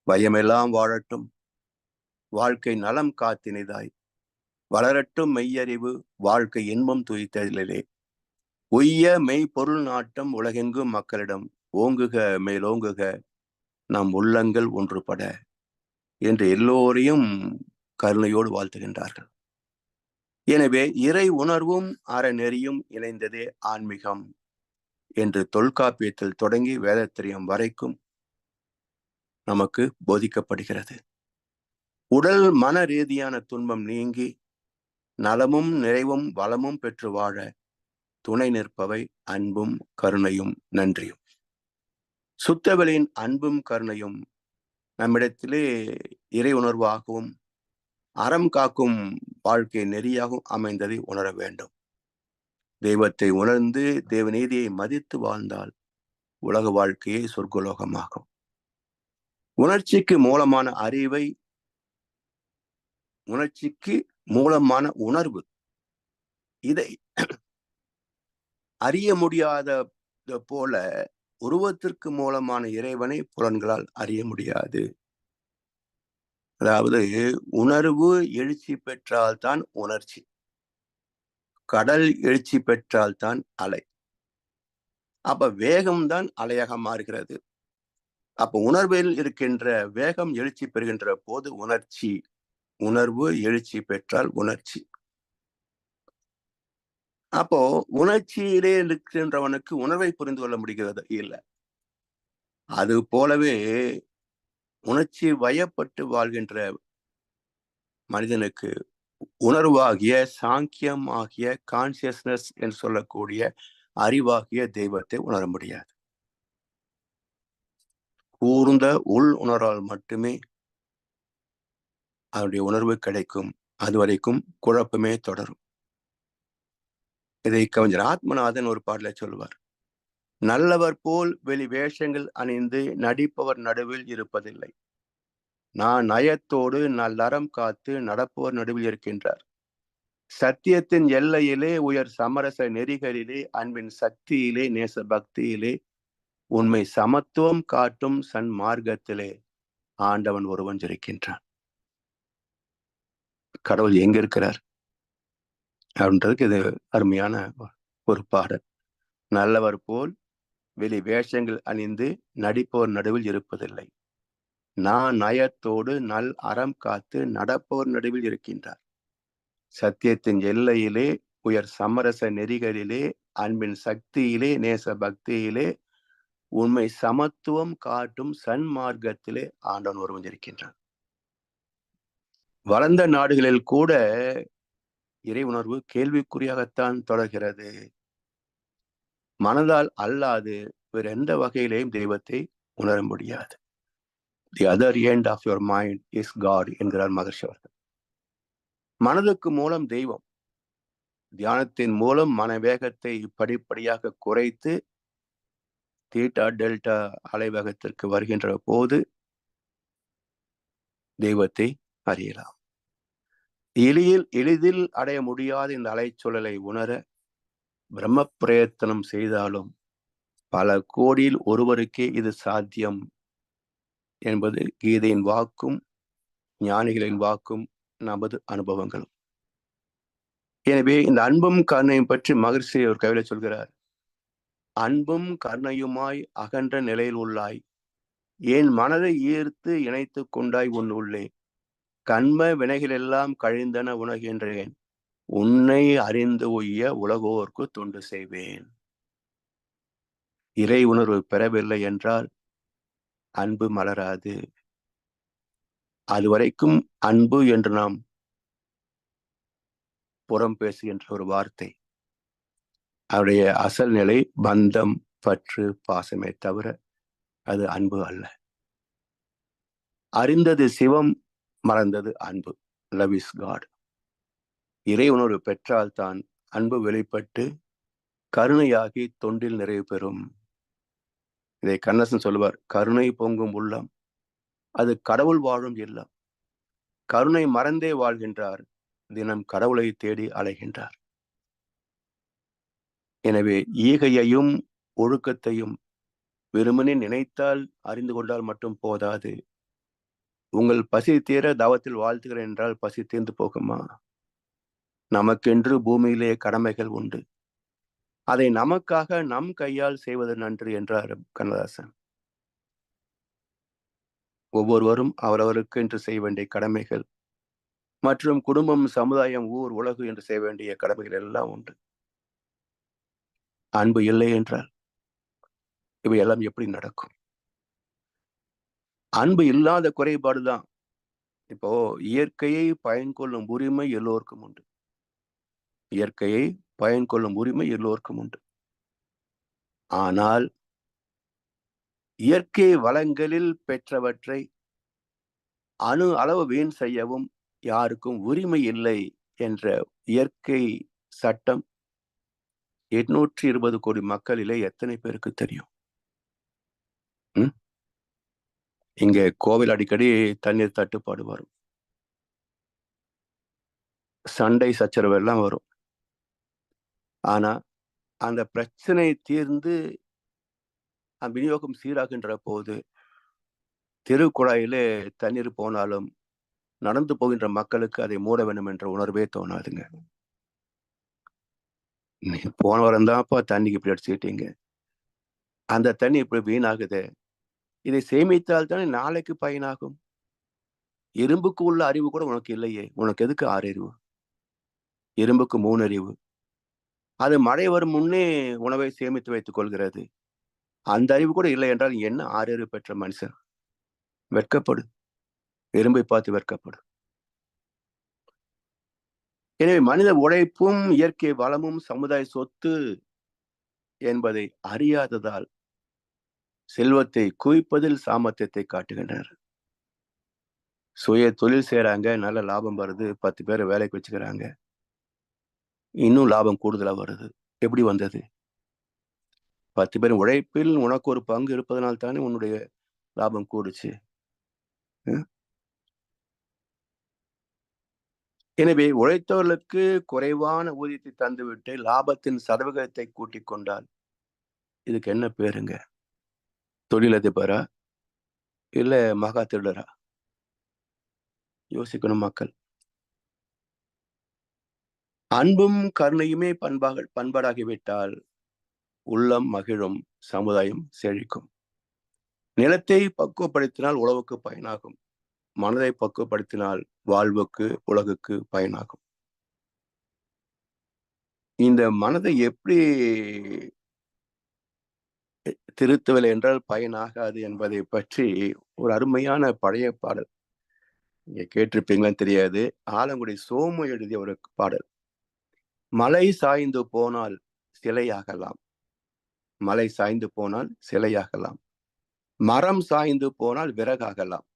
வையமெல்லாம் வாழட்டும், வாழ்க்கை நலம் காத்தினிதாய், வளரட்டும் மெய்யறிவு, வாழ்க்கை இன்பம் துய்த்தலிலே, உய்ய மெய்ப்பொருள் நாட்டம் உலகெங்கும் மக்களிடம், ஓங்குக மேலோங்குக நம் உள்ளங்கள் ஒன்றுபட என்று எல்லோரையும் கருணையோடு வாழ்த்துகின்றார்கள். எனவே இறை உணர்வும் அறநெறியும் இணைந்ததே ஆன்மீகம் என்று தொல்காப்பியத்தில் தொடங்கி வேதத்திரியம் வரைக்கும் நமக்கு போதிக்கப்படுகிறது. உடல் மன ரீதியான துன்பம் நீங்கி நலமும் நிறைவும் வளமும் பெற்று வாழ துணை நிற்பவை அன்பும் கருணையும் நன்றியும். சுத்தவெளியின் அன்பும் கருணையும் நம்மிடத்திலே இறை உணர்வாகவும் அறம் காக்கும் வாழ்க்கை நெறியாகவும் அமைந்ததை உணர வேண்டும். தெய்வத்தை உணர்ந்து தேவநீதியை மதித்து வாழ்ந்தால் உலக வாழ்க்கையே சொர்க்கலோகமாகும். உணர்ச்சிக்கு மூலமான அறிவை, உணர்ச்சிக்கு மூலமான உணர்வு, இதை அறிய முடியாத போல உருவத்திற்கு மூலமான இறைவனை புலன்களால் அறிய முடியாது. அதாவது உணர்வு எழுச்சி பெற்றால்தான் உணர்ச்சி, கடல் எழுச்சி பெற்றால்தான் அலை. அப்ப வேகம்தான் அலையாக மாறுகிறது. அப்ப உணர்வில் இருக்கின்ற வேகம் எழுச்சி பெறுகின்ற போது உணர்ச்சி, உணர்வு எழுச்சி பெற்றால் உணர்ச்சி. அப்போ உணர்ச்சியிலே இருக்கின்றவனுக்கு உணர்வை புரிந்து கொள்ள முடிகிறது இல்லை. அது போலவே உணர்ச்சி வயப்பட்டு வாழ்கின்ற மனிதனுக்கு உணர்வாகிய சாங்கியம் ஆகிய கான்சியஸ்னஸ் என்று சொல்லக்கூடிய அறிவாகிய தெய்வத்தை உணர முடியாது. கூர்ந்த உள் உணர்வால் மட்டுமே அவருடைய உணர்வு கிடைக்கும். அதுவரைக்கும் குழப்பமே தொடரும். இதை கவிஞர் ஆத்மநாதன் ஒரு பாடலை சொல்வார். நல்லவர் போல் வெளி வேஷங்கள் அணிந்து நடிப்பவர் நடுவில் இருப்பதில்லை. நான் நயத்தோடு நல்லறம் காத்து நடப்பவர் நடுவில் இருக்கின்றார். சத்தியத்தின் எல்லையிலே உயர் சமரச நெறிகளிலே அன்பின் சக்தியிலே நேச பக்தியிலே உண்மை சமத்துவம் காட்டும் சன் மார்க்கத்திலே ஆண்டவன் ஒருவன் இருக்கின்றான். கடவுள் எங்க இருக்கிறார் அப்படின்றதுக்கு இது அருமையான ஒரு பாடல். நல்லவர் போல் வெளி வேஷங்கள் அணிந்து நடிப்போர் நடுவில் இருப்பதில்லை. நான் நயத்தோடு நல் அறம் காத்து நடப்போர் நடுவில் இருக்கின்றார். சத்தியத்தின் எல்லையிலே உயர் சமரச நெறிகளிலே அன்பின் சக்தியிலே நேச பக்தியிலே உண்மை சமத்துவம் காட்டும் சன்மார்க்கத்திலே ஆண்டவன் ஒருவன் இருக்கின்றான். வளர்ந்த நாடுகளில் கூட இறை உணர்வு கேள்விக்குறியாகத்தான் தொடர்கிறது. மனதால் அல்லாது வேறு எந்த வகையிலேயும் தெய்வத்தை உணர முடியாது. The other end of your mind is God என்கிறார் மகர்ஷி அவர்கள். மனதுக்கு மூலம் தெய்வம். தியானத்தின் மூலம் மன வேகத்தை படிப்படியாக குறைத்து தீட்டா டெல்டா அலைவகத்திற்கு வருகின்ற போது தெய்வத்தை அறியலாம். எளிதில் அடைய முடியாத இந்த அலைச்சூழலை உணர பிரம்ம பிரயத்தனம் செய்தாலும் பல கோடியில் ஒருவருக்கே இது சாத்தியம் என்பது கீதையின் வாக்கும் ஞானிகளின் வாக்கும் நமது அனுபவங்களும். எனவே இந்த அன்பும் கருணையும் பற்றி மகிழ்ச்சி ஒரு கவிதை சொல்கிறார். அன்பும் கருணையுமாய் அகன்ற நிலையில் உள்ளாய், என் மனதை ஈர்த்து இணைத்து கொண்டாய் உன் உள்ளே, கண்ம வினைகளெல்லாம் கழிந்தன உணர்கின்றேன், உன்னை அறிந்து உய்ய உலகோர்க்கு தொண்டு செய்வேன். இறை உணர்வு பெறவில்லை என்றால் அன்பு மலராது. அதுவரைக்கும் அன்பு என்று நாம் புறம் பேசுகின்ற ஒரு வார்த்தை. அவருடைய அசல் நிலை பந்தம், பற்று, பாசமே தவிர அது அன்பு அல்ல. அறிந்தது சிவம், மறந்தது அன்பு. Love is God. இறை உணர்வு பெற்றால்தான் அன்பு வெளிப்பட்டு கருணையாகி தொண்டில் நிறைவு பெறும். இதை கண்ணசன் சொல்லுவார், கருணை பொங்கும் உள்ளம் அது கடவுள் வாழும் இல்லம். கருணை மறந்தே வாழ்கின்றார், தினம் கடவுளை தேடி அலைகின்றார். எனவே ஈகையையும் ஒழுக்கத்தையும் வெறுமனே நினைத்தால் அறிந்து கொண்டால் மட்டும் போதாது. உங்கள் பசி தீர தவத்தில் வாழ்த்துகிறேன் என்றால் பசி தீர்ந்து போகுமா? நமக்கென்று பூமியிலே கடமைகள் உண்டு. அதை நமக்காக நம் கையால் செய்வது நன்று என்றார் கண்ணதாசன். ஒவ்வொருவரும் அவரவருக்கு என்று செய்ய வேண்டிய கடமைகள் மற்றும் குடும்பம், சமுதாயம், ஊர், உலகு என்று செய்ய வேண்டிய கடமைகள் எல்லாம் உண்டு. அன்பு இல்லை என்றால் இவையெல்லாம் எப்படி நடக்கும்? அன்பு இல்லாத குறைபாடுதான். இப்போ இயற்கையை பயன் கொள்ளும் உரிமை எல்லோருக்கும் உண்டு. இயற்கையை பயன் கொள்ளும் உரிமை எல்லோருக்கும் உண்டு. ஆனால் இயற்கை வளங்களில் பெற்றவற்றை அணு அளவு வீண் செய்யவும் யாருக்கும் உரிமை இல்லை என்ற இயற்கை சட்டம் 820 கோடி மக்களிலே எத்தனை பேருக்கு தெரியும்? இங்க கோவில் அடிக்கடி தண்ணீர் தட்டுப்பாடு வரும், சண்டை சச்சரவு எல்லாம் வரும். ஆனா அந்த பிரச்சனை தீர்ந்து விநியோகம் சீராகின்ற போது திருக்குழாயிலே தண்ணீர் போனாலும் நடந்து போகின்ற மக்களுக்கு அதை மூட வேண்டும் என்ற உணர்வே தோணாதுங்க. போன வாரம் தான்ப்பா தண்ணிக்கு இப்படி அடிச்சுக்கிட்டீங்க, அந்த தண்ணி இப்படி வீணாகுது, இதை சேமித்தால் தானே நாளைக்கு பயனாகும். எறும்புக்கு உள்ள அறிவு கூட உனக்கு இல்லையே, உனக்கு எதுக்கு 6 அறிவு? எறும்புக்கு 3 அறிவு. அது மழை வரும் முன்னே உணவை சேமித்து வைத்துக் கொள்கிறது. அந்த அறிவு கூட இல்லை என்றால் என்ன 6 அறிவு பெற்ற மனுஷன்? வெட்கப்படு, எறும்பை பார்த்து வெட்கப்படு. எனவே மனித உழைப்பும் இயற்கை வளமும் சமுதாய சொத்து என்பதை அறியாததால் செல்வத்தை குவிப்பதில் சாமர்த்தியத்தை காட்டுகின்றனர். சுய தொழில் செய்யறாங்க, நல்ல லாபம் வருது, 10 பேரை வேலைக்கு வச்சுக்கிறாங்க, இன்னும் லாபம் கூடுதலா வருது. எப்படி வந்தது? 10 பேர் உழைப்பில் உனக்கு ஒரு பங்கு இருப்பதனால் தானே உன்னுடைய லாபம் கூடுச்சு. எனவே உழைத்தவர்களுக்கு குறைவான ஊதியத்தை தந்துவிட்டு லாபத்தின் சதவீதத்தை கூட்டிக் கொண்டால் இதுக்கு என்ன பேருங்க? தொழிலதிபரா இல்ல மகா திருடரா? யோசிக்கணும் மக்கள். அன்பும் கருணையுமே பண்பாடாகிவிட்டால் உள்ளம் மகிழும், சமுதாயம் செழிக்கும். நிலத்தை பக்குவப்படுத்தினால் உழவுக்கு பயனாகும், மனதை பக்குவப்படுத்தினால் வாழ்வுக்கு உலகுக்கு பயனாகும். இந்த மனதை எப்படி திருத்தவில்லை என்றால் பயனாகாது என்பதை பற்றி ஒரு அருமையான பழைய பாடல் நீங்க கேட்டிருப்பீங்களான்னு தெரியாது. ஆலங்குடி சோமு எழுதிய ஒரு பாடல். மலை சாய்ந்து போனால் சிலையாகலாம், மலை சாய்ந்து போனால் சிலையாகலாம், மரம் சாய்ந்து போனால் விறகாகலாம்,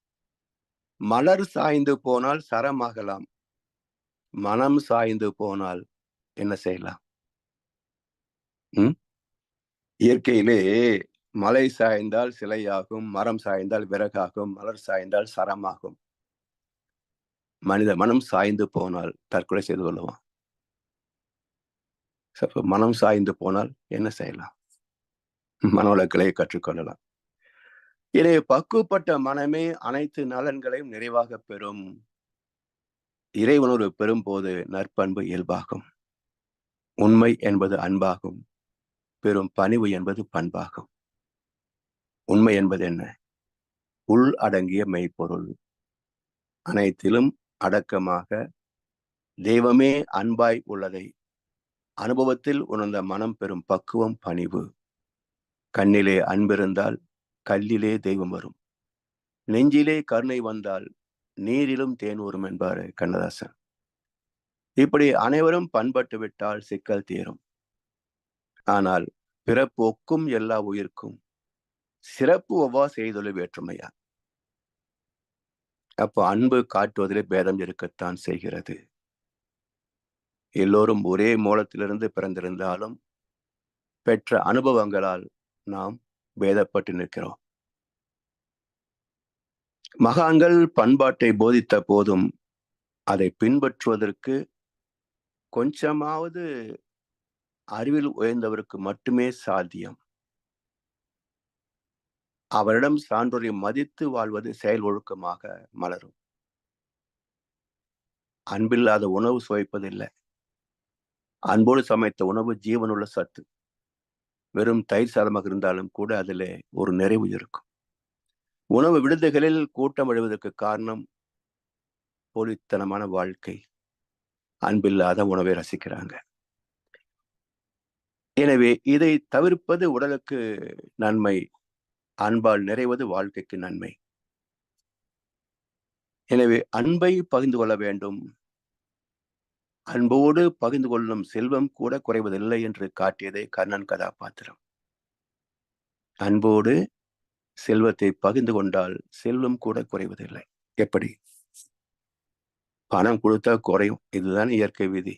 மலர் சாய்ந்து போனால் சரமாகலாம், மனம் சாய்ந்து போனால் என்ன செய்யலாம்? இயற்கையிலே மலை சாய்ந்தால் சிலையாகும், மரம் சாய்ந்தால் விறகாகும், மலர் சாய்ந்தால் சரமாகும். மனித மனம் சாய்ந்து போனால் தற்கொலை செய்து கொள்ளுவான். மனம் சாய்ந்து போனால் என்ன செய்யலாம்? மனவளக்கலையை கற்றுக்கொள்ளலாம். எனவே பக்குவப்பட்ட மனமே அனைத்து நலன்களையும் நிறைவாக பெறும். இறை உணர்வு பெறும் போது நற்பண்பு இயல்பாகும். உண்மை என்பது அன்பாகும். பெரும் பணிவு என்பது பண்பாகும். உண்மை என்பது என்ன? உள் அடங்கிய மெய்ப்பொருள். அனைத்திலும் அடக்கமாக தெய்வமே அன்பாய் உள்ளதை அனுபவத்தில் உணர்ந்த மனம் பெறும் பக்குவம் பணிவு. கண்ணிலே அன்பிருந்தால் கல்லிலே தெய்வம் வரும். நெஞ்சிலே கருணை வந்தால் நீரிலும் தேன் வரும் என்பார் கண்ணதாசன். இப்படி அனைவரும் பண்பட்டு விட்டால் சிக்கல் தீரும். ஆனால் பிறப்போக்கும் எல்லா உயிர்க்கும் சிறப்பு ஒவ்வா செய்தொழு வேற்றுமையா. அப்போ அன்பு காட்டுவதிலே பேதம் இருக்கத்தான் செய்கிறது. எல்லோரும் ஒரே மூலத்திலிருந்து பிறந்திருந்தாலும் பெற்ற அனுபவங்களால் நாம் பேதப்பட்டு நிற்கிறோம். மகான்கள் பண்பாட்டை போதித்த போதும் அதை பின்பற்றுவதற்கு கொஞ்சமாவது அறிவில் உயர்ந்தவருக்கு மட்டுமே சாத்தியம். அவரிடம் சான்றோரை மதித்து வாழ்வது செயல் ஒழுக்கமாக மலரும். அன்பில்லாத உணவு சுவைப்பதில்லை. அன்போடு சமைத்த உணவு ஜீவனுள்ள சத்து. வெறும் தயிர் சாதமாக இருந்தாலும் கூட அதில் ஒரு நிறைவு இருக்கும். உணவு விடுதிகளில் கூட்டம் அடைவதற்கு காரணம் போலித்தனமான வாழ்க்கை. அன்பில்லாத உணவை ரசிக்கிறாங்க. எனவே இதை தவிர்ப்பது உடலுக்கு நன்மை, அன்பால் நிறைவது வாழ்க்கைக்கு நன்மை. எனவே அன்பை பகிர்ந்து கொள்ள வேண்டும். அன்போடு பகிர்ந்து கொள்ளும் செல்வம் கூட குறைவதில்லை என்று காட்டியதே கர்ணன் கதாபாத்திரம். அன்போடு செல்வத்தை பகிர்ந்து கொண்டால் செல்வம் கூட குறைவதில்லை. எப்படி? பணம் கொடுத்தா குறையும். இதுதான் இயற்கை விதி.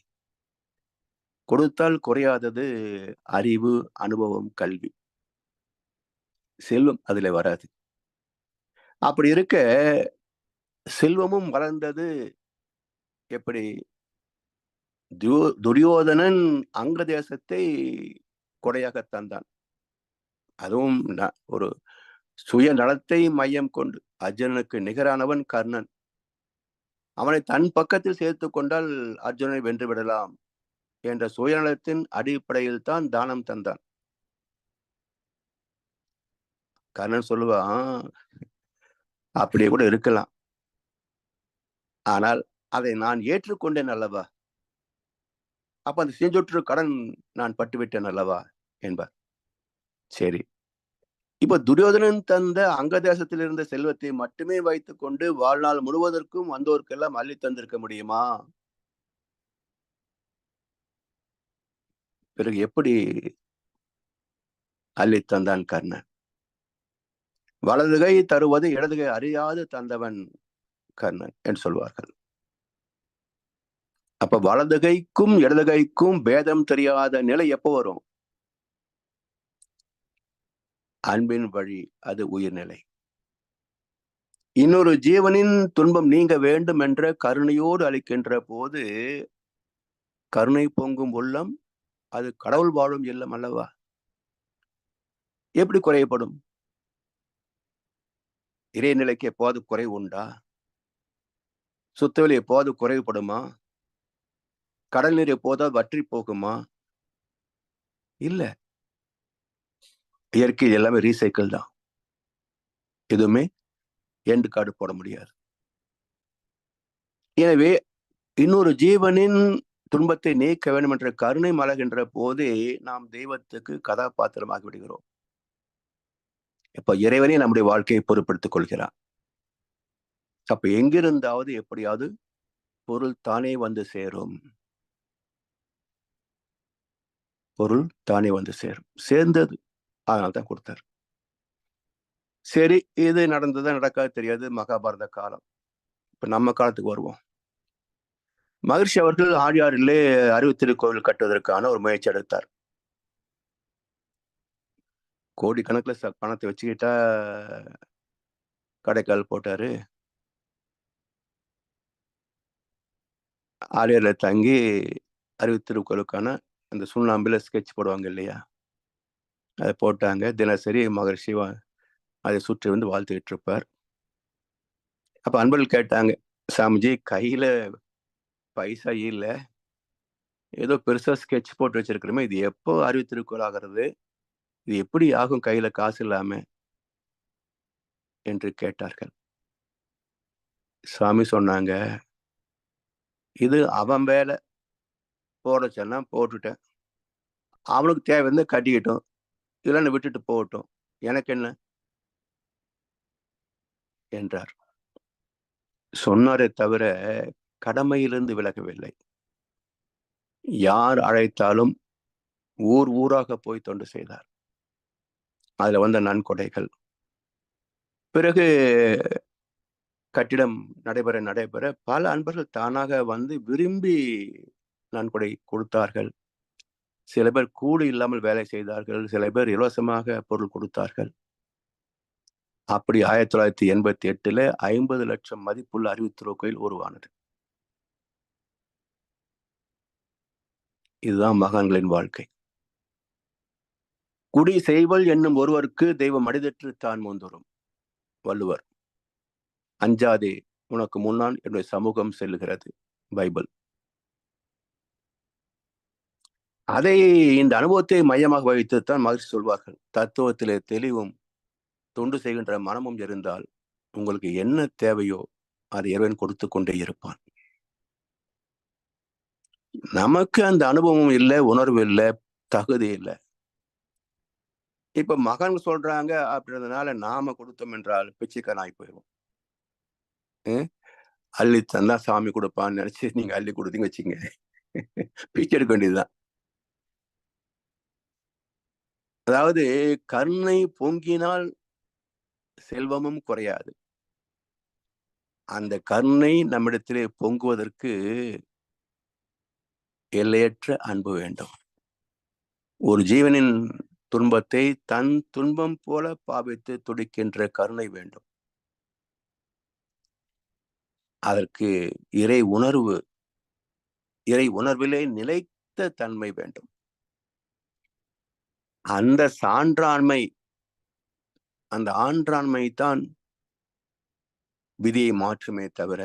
கொடுத்தால் குறையாதது அறிவு, அனுபவம், கல்வி. செல்வம் அதுல வராது. அப்படி இருக்க செல்வமும் வளர்ந்தது எப்படி? துரியோதனன் அங்க தேசத்தை கொடையாக தந்தான். அதுவும் ஒரு சுய நலத்தை மையம் கொண்டு. அர்ஜுனனுக்கு நிகரானவன் கர்ணன். அவனை தன் பக்கத்தில் சேர்த்து கொண்டால் அர்ஜுனனை வென்று விடலாம் என்ற சுயநலத்தின் அடிப்படையில் தான் தானம் தந்தான். கர்ணன் சொல்லுவான், அப்படியே கூட இருக்கலாம், ஆனால் அதை நான் ஏற்றுக்கொண்டேன் அல்லவா, அப்ப அந்த செஞ்சொற்று கடன் நான் பட்டுவிட்டேன் அல்லவா என்பார். சரி, இப்ப துரியோதனன் தந்த அங்க தேசத்தில் இருந்த செல்வத்தை மட்டுமே வைத்துக் கொண்டு வாழ்நாள் முழுவதற்கும் வந்தோருக்கெல்லாம் அள்ளி தந்திருக்க முடியுமா? பிறகு எப்படி அள்ளி தந்தான் கர்ணன்? வலதுகை தருவது இடதுகை அறியாது தந்தவன் கர்ணன் என்று சொல்வார்கள். அப்ப வலதுகைக்கும் இடதுகைக்கும் பேதம் தெரியாத நிலை எப்போ வரும்? அன்பின் வழி. அது உயிர்நிலை. இன்னொரு ஜீவனின் துன்பம் நீங்க வேண்டும் என்ற கருணையோடு அளிக்கின்ற போது கருணை பொங்கும் உள்ளம் அது கடவுள் வாழும் இல்லம் அல்லவா? எப்படி குறையப்படும்? இறைநிலைக்கு எப்போது குறைவு உண்டா? சுத்தவெளி எப்போது குறைவுபடுமா? கடல் நீர் எப்போதாவது வற்றி போகுமா? இல்ல. இயற்கை எல்லாமே ரீசைக்கிள் தான். எதுவுமே எண்டு கார்டு போட முடியாது. எனவே இன்னொரு ஜீவனின் துன்பத்தை நீக்க வேண்டும் என்ற கருணை மலர்கின்ற போதே நாம் தெய்வத்துக்கு கதாபாத்திரமாகி விடுகிறோம். இப்ப இறைவனே நம்முடைய வாழ்க்கையை பொறுப்படுத்திக் கொள்கிறான். அப்ப எங்கிருந்தாவது எப்படியாவது பொருள் தானே வந்து சேரும். பொருள் தானே வந்து சேரும். சேர்ந்தது. அதனால்தான் கொடுத்தார். சரி, இது நடந்ததா நடக்காது தெரியாது. மகாபாரத காலம். இப்ப நம்ம காலத்துக்கு வருவோம். மகிழ்ச்சி அவர்கள் ஆழியாறிலே அறிவு திருக்கோவில் கட்டுவதற்கான ஒரு முயற்சி எடுத்தார். கோடிக்கணக்குல பணத்தை வச்சுக்கிட்டா கடைக்கால் போட்டாரு. ஆலியார்ல தங்கி அறிவுத்திருக்குறளுக்கான அந்த சுண்ணாம்புல ஸ்கெட்ச் போடுவாங்க இல்லையா? அத போட்டாங்க. தினசரி மகரிஷி அதை சுற்றி வந்து வாழ்த்துக்கிட்டு இருப்பார். அப்ப அன்பர்கள் கேட்டாங்க, "சாமிஜி கையில பைசா இல்ல. ஏதோ பெருசா ஸ்கெட்ச் போட்டு வச்சிருக்கிறோமே, இது எப்போ அறிவுத்திருக்குறள் ஆகிறது? இது எப்படி ஆகும் கையில காசு இல்லாம?" என்று கேட்டார்கள். சாமி சொன்னாங்க, "இது அவன் வேல. போட சொன்னா போட்டுட்டேன். அவனுக்கு தேவை இருந்தா கட்டிக்கட்டும். இல்லன்னா விட்டுட்டு போகட்டும். எனக்கு என்ன?" என்றார். சொன்னாரே தவிர கடமையிலிருந்து விலகவில்லை. யார் அழைத்தாலும் ஊர் ஊராக போய் தொண்டு செய்தார். அதுல வந்த நன்கொடைகள். பிறகு கட்டிடம் நடைபெற பல அன்பர்கள் தானாக வந்து விரும்பி நன்கொடை கொடுத்தார்கள். சில பேர் கூலி இல்லாமல் வேலை செய்தார்கள். சில பேர் இலவசமாக பொருள் கொடுத்தார்கள். அப்படி 1988 50 லட்சம் மதிப்புள்ள அறிவுத்திரு கோயில் உருவானது. இதுதான் மகான்களின் வாழ்க்கை. குடி செய்வல் என்னும் ஒருவருக்கு தெய்வம் அடிதற்று தான் முந்துரும். வள்ளுவர். அஞ்சாதே உனக்கு முன்னால் என்னுடைய சமூகம் செல்லுகிறது. பைபிள். அதை இந்த அனுபவத்தை மையமாக வைத்துத்தான் மகிழ்ச்சி சொல்வார்கள். தத்துவத்திலே தெளிவும் தொண்டு செய்கின்ற மனமும் இருந்தால் உங்களுக்கு என்ன தேவையோ அதை இறைவன் கொடுத்து கொண்டே இருப்பான். நமக்கு அந்த அனுபவம் இல்லை, உணர்வு இல்லை, தகுதி இல்லை. இப்ப மகன் சொல்றாங்க அப்படின்றதுனால நாம கொடுத்தோம் என்றால் பிச்சைக்காரன் ஆகி போயிடும். அள்ளி தந்தா சாமி கொடுப்பான்னு நினைச்சு நீங்க அள்ளி கொடுத்தீங்க வச்சுங்க, பிச்சை எடுக்க வேண்டியதுதான். அதாவது கருணை பொங்கினால் செல்வமும் குறையாது. அந்த கருணை நம்மிடத்திலே பொங்குவதற்கு எல்லையற்ற அன்பு வேண்டும். ஒரு ஜீவனின் துன்பத்தை தன் துன்பம் போல பாவித்து துடிக்கின்ற கருணை வேண்டும். அதற்கு இறை உணர்விலே நிலைத்த தன்மை வேண்டும். அந்த சான்றாண்மை, அந்த ஆன்றாண்மை தான் விதியை மாற்றுமே தவிர,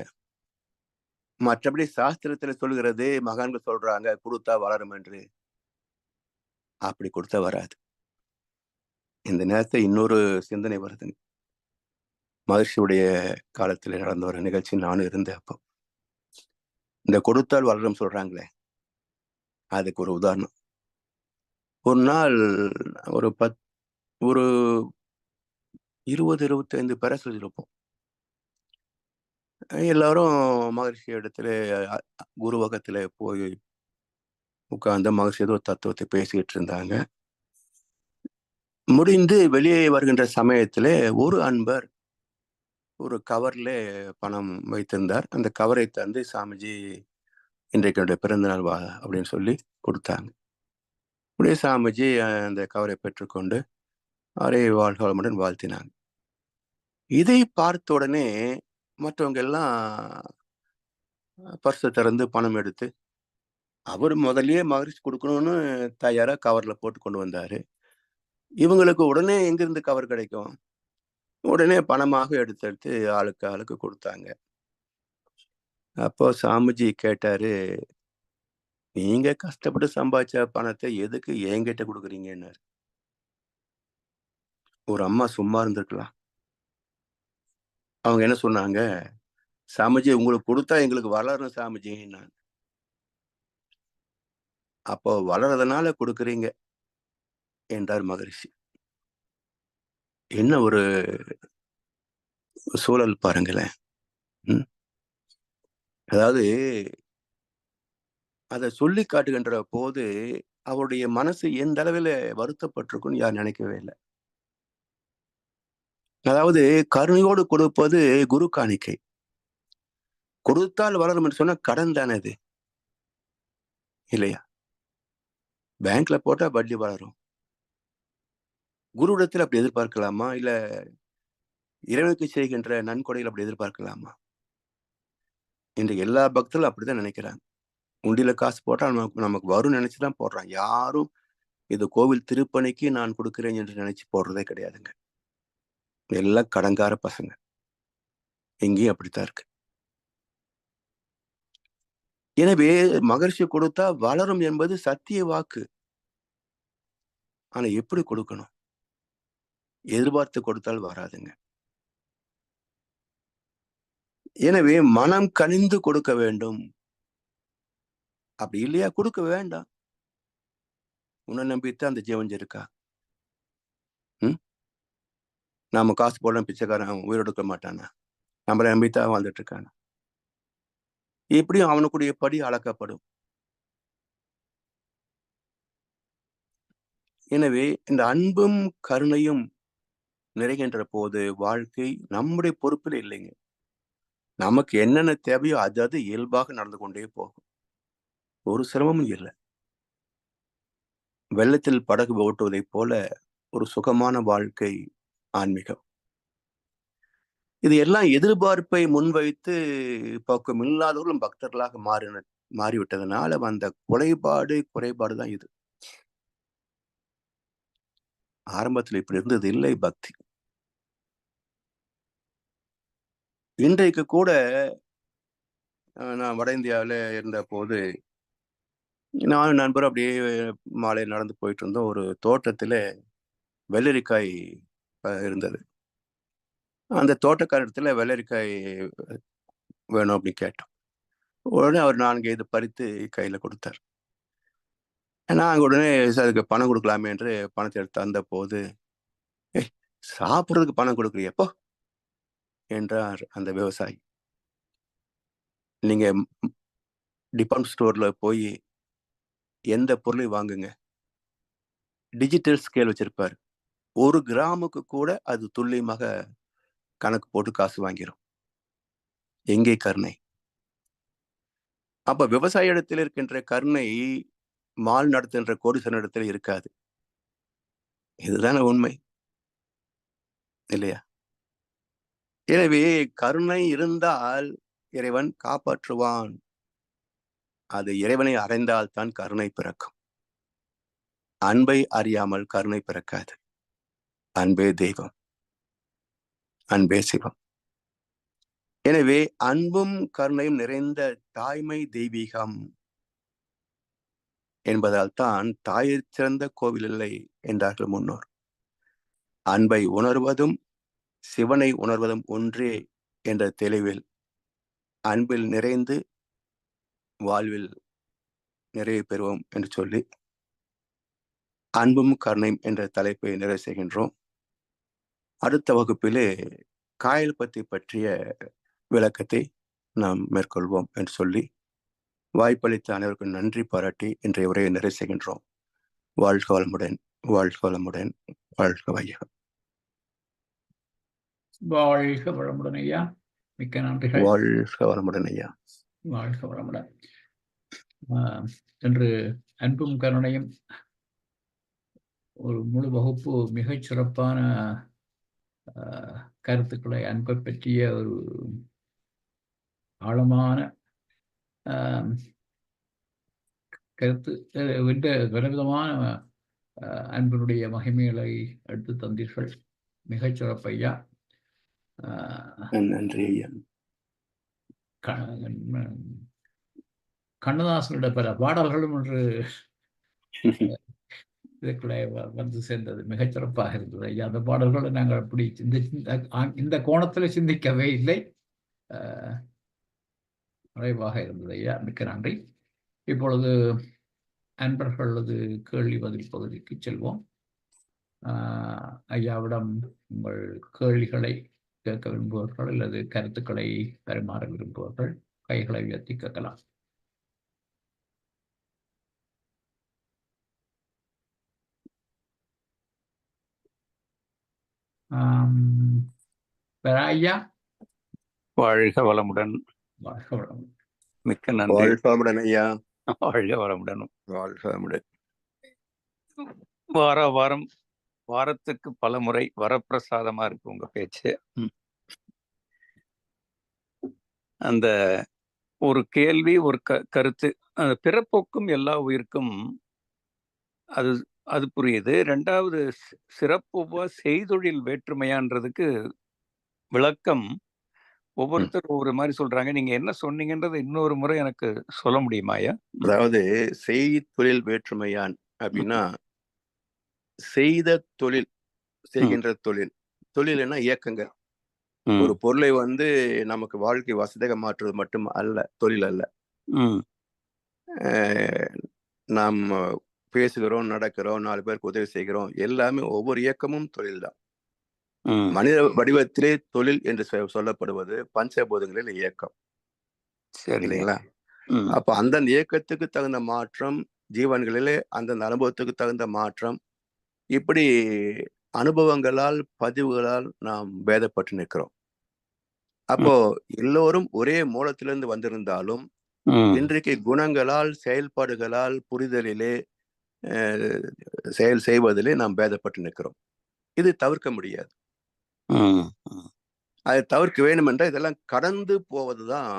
மற்றபடி சாஸ்திரத்துல சொல்கிறது, மகான்கள் சொல்றாங்க கொடுத்தா வளரும் என்று. அப்படி கொடுத்தா வராது. இந்த நேரத்துல இன்னொரு சிந்தனை வருதுங்க. மகர்ஷியுடைய காலத்துல நடந்த ஒரு நிகழ்ச்சி நானும் இருந்தேன் அப்போ. இந்த கொடுத்தால் வளரும் சொல்றாங்களே, அதுக்கு ஒரு உதாரணம். ஒரு நாள் ஒரு ஒரு 20, 25 பேரை சொல்லியிருப்போம். எல்லாரும் மகர்ஷி இடத்துல குருவகத்துல போய் உட்கார்ந்து மகர்ஷி ஏதோ தத்துவத்தை பேசிக்கிட்டு இருந்தாங்க. முடிந்து வெளியே வருகின்ற சமயத்திலே ஒரு அன்பர் ஒரு கவர்ல பணம் வைத்திருந்தார். அந்த கவரை தந்து சாமிஜி இன்றைக்கு என்னுடைய பிறந்த நாள் வா அப்படின்னு சொல்லி கொடுத்தாங்க. அப்படியே சாமிஜி அந்த கவரை பெற்றுக்கொண்டு அவரை வாழ்க வளமுடன் வாழ்த்தினாங்க. இதை பார்த்த உடனே மற்றவங்க எல்லாம் பர்ஸை திறந்து பணம் எடுத்து அவர் முதல்லயே மகரிஷி கொடுக்கணும்னு தயாரா கவர்ல போட்டு கொண்டு வந்தாரு. இவங்களுக்கு உடனே எங்கிருந்து கவர் கிடைக்கும்? உடனே பணமாக எடுத்து ஆளுக்கு ஆளுக்கு கொடுத்தாங்க. அப்போ சாமிஜி கேட்டாரு, நீங்க கஷ்டப்பட்டு சம்பாதிச்ச பணத்தை எதுக்கு என்கிட்ட கொடுக்குறீங்கன்னாரு. ஒரு அம்மா சும்மா இருந்திருக்கலாம். அவங்க என்ன சொன்னாங்க, சாமிஜி உங்களுக்கு கொடுத்தா எங்களுக்கு வளரும் சாமிஜின்னாங்க. அப்போ வளர்றதுனால கொடுக்குறீங்க என்றார் மகரிஷி. என்ன ஒரு சூழல் பாருங்களேன். அதாவது அதை சொல்லி காட்டுகின்ற போது அவருடைய மனசு எந்த அளவில் வருத்தப்பட்டிருக்குன்னு யார் நினைக்கவே இல்லை. அதாவது கருணையோடு கொடுப்பது குரு காணிக்கை. கொடுத்தால் வளரும் என்று சொன்னா கடன் தானே அது, இல்லையா? பேங்க்ல போட்டா வட்டி வளரும். குருவிடத்தில் அப்படி எதிர்பார்க்கலாமா? இல்ல இறைவனுக்கு செய்கின்ற நன்கொடைகள் அப்படி எதிர்பார்க்கலாமா? இன்று எல்லா பக்தர்களும் அப்படிதான் நினைக்கிறாங்க. உண்டியல காசு போட்டா நமக்கு வரும்னு நினைச்சுதான் போடுறான். யாரும் இது கோவில் திருப்பணிக்கு நான் கொடுக்கிறேன் என்று நினைச்சு போடுறதே கிடையாதுங்க. எல்லாம் கடங்கார பசங்க. எங்கேயும் அப்படித்தான் இருக்கு. எனவே மகரிஷி கொடுத்தா வளரும் என்பது சத்திய வாக்கு. ஆனா எப்படி கொடுக்கணும்? எதிர்பார்த்து கொடுத்தால் வராதுங்க. எனவே மனம் கனிந்து கொடுக்க வேண்டும். அப்படி இல்லையா கொடுக்க வேண்டாம். உன்னை நம்பித்தான் அந்த ஜீவன் இருக்கா? நாம காசு போட பிச்சைக்காரன் உயிரோடு இருக்க மாட்டானா? நம்மளை நம்பித்தான் வாழ்ந்துட்டு இருக்கானா? எப்படியும் அவனுக்குரிய படி அளக்கப்படும். எனவே இந்த அன்பும் கருணையும் நிறைகின்ற போது வாழ்க்கை நம்முடைய பொறுப்பில் இல்லைங்க. நமக்கு என்னென்ன தேவையோ அது இயல்பாக நடந்து கொண்டே போகும். ஒரு சிரமமும் இல்லை. வெள்ளத்தில் படகு ஓட்டுவதைப் போல ஒரு சுகமான வாழ்க்கை ஆன்மீகம். இது எல்லாம் எதிர்பார்ப்பை முன்வைத்து பக்கம் இல்லாதவர்களும் பக்தர்களாக மாறிவிட்டதுனால வந்த குறைபாடு தான் இது. ஆரம்பத்தில் இப்படி இருந்தது இல்லை பக்தி. இன்றைக்கு கூட நான் வட இந்தியாவில் இருந்த போது நானும் நண்பரும் அப்படியே மாலை நடந்து போயிட்டு இருந்தோம். ஒரு தோட்டத்துல வெள்ளரிக்காய் இருந்தது. அந்த தோட்டக்காரத்துல வெள்ளரிக்காய் வேணும் அப்படின்னு கேட்டோம். உடனே அவர் 4-5 பறித்து கையில கொடுத்தார். நான் உடனே அதுக்கு பணம் கொடுக்கலாமே என்று பணத்தை எடுத்து தந்த போது, சாப்பிட்றதுக்கு பணம் கொடுக்குறியப்போ என்றார் அந்த விவசாயி. நீங்க டிபார்ட்மெண்ட் ஸ்டோர்ல போய் எந்த பொருளையும் வாங்குங்க, டிஜிட்டல் ஸ்கேல் வச்சிருப்பாரு. 1 கிராமுக்கு கூட அது துல்லியமாக கணக்கு போட்டு காசு வாங்கிரும். எங்கே கருணை? அப்ப விவசாய இடத்தில் இருக்கின்ற கருணை மால் நடத்துகின்ற கோடீஸ்வரன் இடத்துல இருக்காது. இதுதானே உண்மை இல்லையா? எனவே கருணை இருந்தால் இறைவன் காப்பாற்றுவான். அது இறைவனை அடைந்தால் தான் கருணை பிறக்கும். அன்பை அறியாமல் கருணை பிறக்காது. அன்பே தெய்வம், அன்பே சிவம். எனவே அன்பும் கருணையும் நிறைந்த தாய்மை தெய்வீகம் என்பதால் தான் தாயை சிறந்த கோவில் இல்லை என்றார்கள் முன்னோர். அன்பை உணர்வதும் சிவனை உணர்வதும் ஒன்றே என்ற தெளிவில் அன்பில் நிறைந்து வாழ்வில் நிறைவு பெறுவோம் என்று சொல்லி அன்பும் கருணையும் என்ற தலைப்பை நிறைவு செய்கின்றோம். அடுத்த வகுப்பிலே காயல் பற்றிய விளக்கத்தை நாம் மேற்கொள்வோம் என்று சொல்லி வாய்ப்பளித்த அனைவருக்கும் நன்றி பாராட்டி இன்றைய உரையை நிறைவு செய்கின்றோம். வாழ்க வளமுடன், வாழ்க வளமுடன், வாழ்க வையகம். வாழ்க வளமுடன் ஐயா. மிக்க நன்றிகள். வாழ்க வளமுடன் ஐயா. வாழ்க வளமுடன். இன்று அன்பும் கருணையும் ஒரு முழு வகுப்பு மிகச் சிறப்பான கருத்துக்களை அன்பை பற்றிய ஒரு ஆழமான கருத்து விதவிதமான அன்பினுடைய மகிமைகளை எடுத்து தந்தீர்கள். மிகச் சிறப்பு ஐயா. நன்றி ஐயா. கண்ணதாசனுடைய பல பாடல்களும் ஒன்று இதுக்குள்ளே வந்து சேர்ந்தது. மிகச்சிறப்பாக இருந்தது ஐயா. அந்த பாடல்களை நாங்கள் அப்படி இந்த கோணத்தில் சிந்திக்கவே இல்லை. நிறைவாக இருந்தது ஐயா. மிக்க நன்றி. இப்பொழுது அன்பர்களது கேள்வி பதில் பகுதிக்கு செல்வோம். ஐயாவிடம் உங்கள் கேள்விகளை கேட்க விரும்புவர்கள் அல்லது கருத்துக்களை பரிமாற விரும்புவர்கள் கைகளை உயர்த்தி கேட்கலாம். ஐயா, வாழ்க வளமுடன். வாழ்க வளமுடன். மிக்க நன்றி. வாழ்க வளமுடன் ஐயா. வாழ்க வளமுடன். வாழ்க வளமுடன். வார வாரம் வாரத்துக்கு பல முறை வரப்பிரசாதமா இருக்கு உங்க பேச்சு. அந்த ஒரு கேள்வி, ஒரு கருத்து. அந்த பிறப்போக்கும் எல்லா உயிர்க்கும் அது அது புரியுது. 2வது சிறப்புவா செய்தொழில் வேற்றுமையான்றதுக்கு விளக்கம் ஒவ்வொருத்தர் ஒவ்வொரு மாதிரி சொல்றாங்க. நீங்க என்ன சொன்னீங்கன்றதை இன்னொரு முறை எனக்கு சொல்ல முடியுமாயா? அதாவது தொழில் வேற்றுமையான் அப்படின்னா, செய்த தொழில், செய்கின்ற தொழில். தொழில்னா இயக்கங்கள். ஒரு பொருளை வந்து நமக்கு வாழ்க்கை வசதியாக மாற்றுவது மட்டும் அல்ல, தொழில் அல்ல. நாம் பேசுகிறோம், நடக்கிறோம், 4 பேருக்கு உதவி செய்கிறோம், எல்லாமே ஒவ்வொரு இயக்கமும் தொழில் தான். மனித வடிவத்திலே தொழில் என்று சொல்லப்படுவது பஞ்சபூதங்களில் இயக்கம், இல்லைங்களா? அப்ப அந்தந்த இயக்கத்துக்கு தகுந்த மாற்றம், ஜீவன்களிலே அந்தந்த அனுபவத்துக்கு தகுந்த மாற்றம், இப்படி அனுபவங்களால், பதிவுகளால் நாம் பேதப்பட்டு நிற்கிறோம். அப்போ எல்லோரும் ஒரே மூலத்திலிருந்து வந்திருந்தாலும் இன்றைக்கு குணங்களால், செயல்பாடுகளால், புரிதலிலே, செயல் செய்வதிலே நாம் பேதப்பட்டு நிற்கிறோம். இது தவிர்க்க முடியாது. அதை தவிர்க்க வேண்டும் என்றால் இதெல்லாம் கடந்து போவதுதான்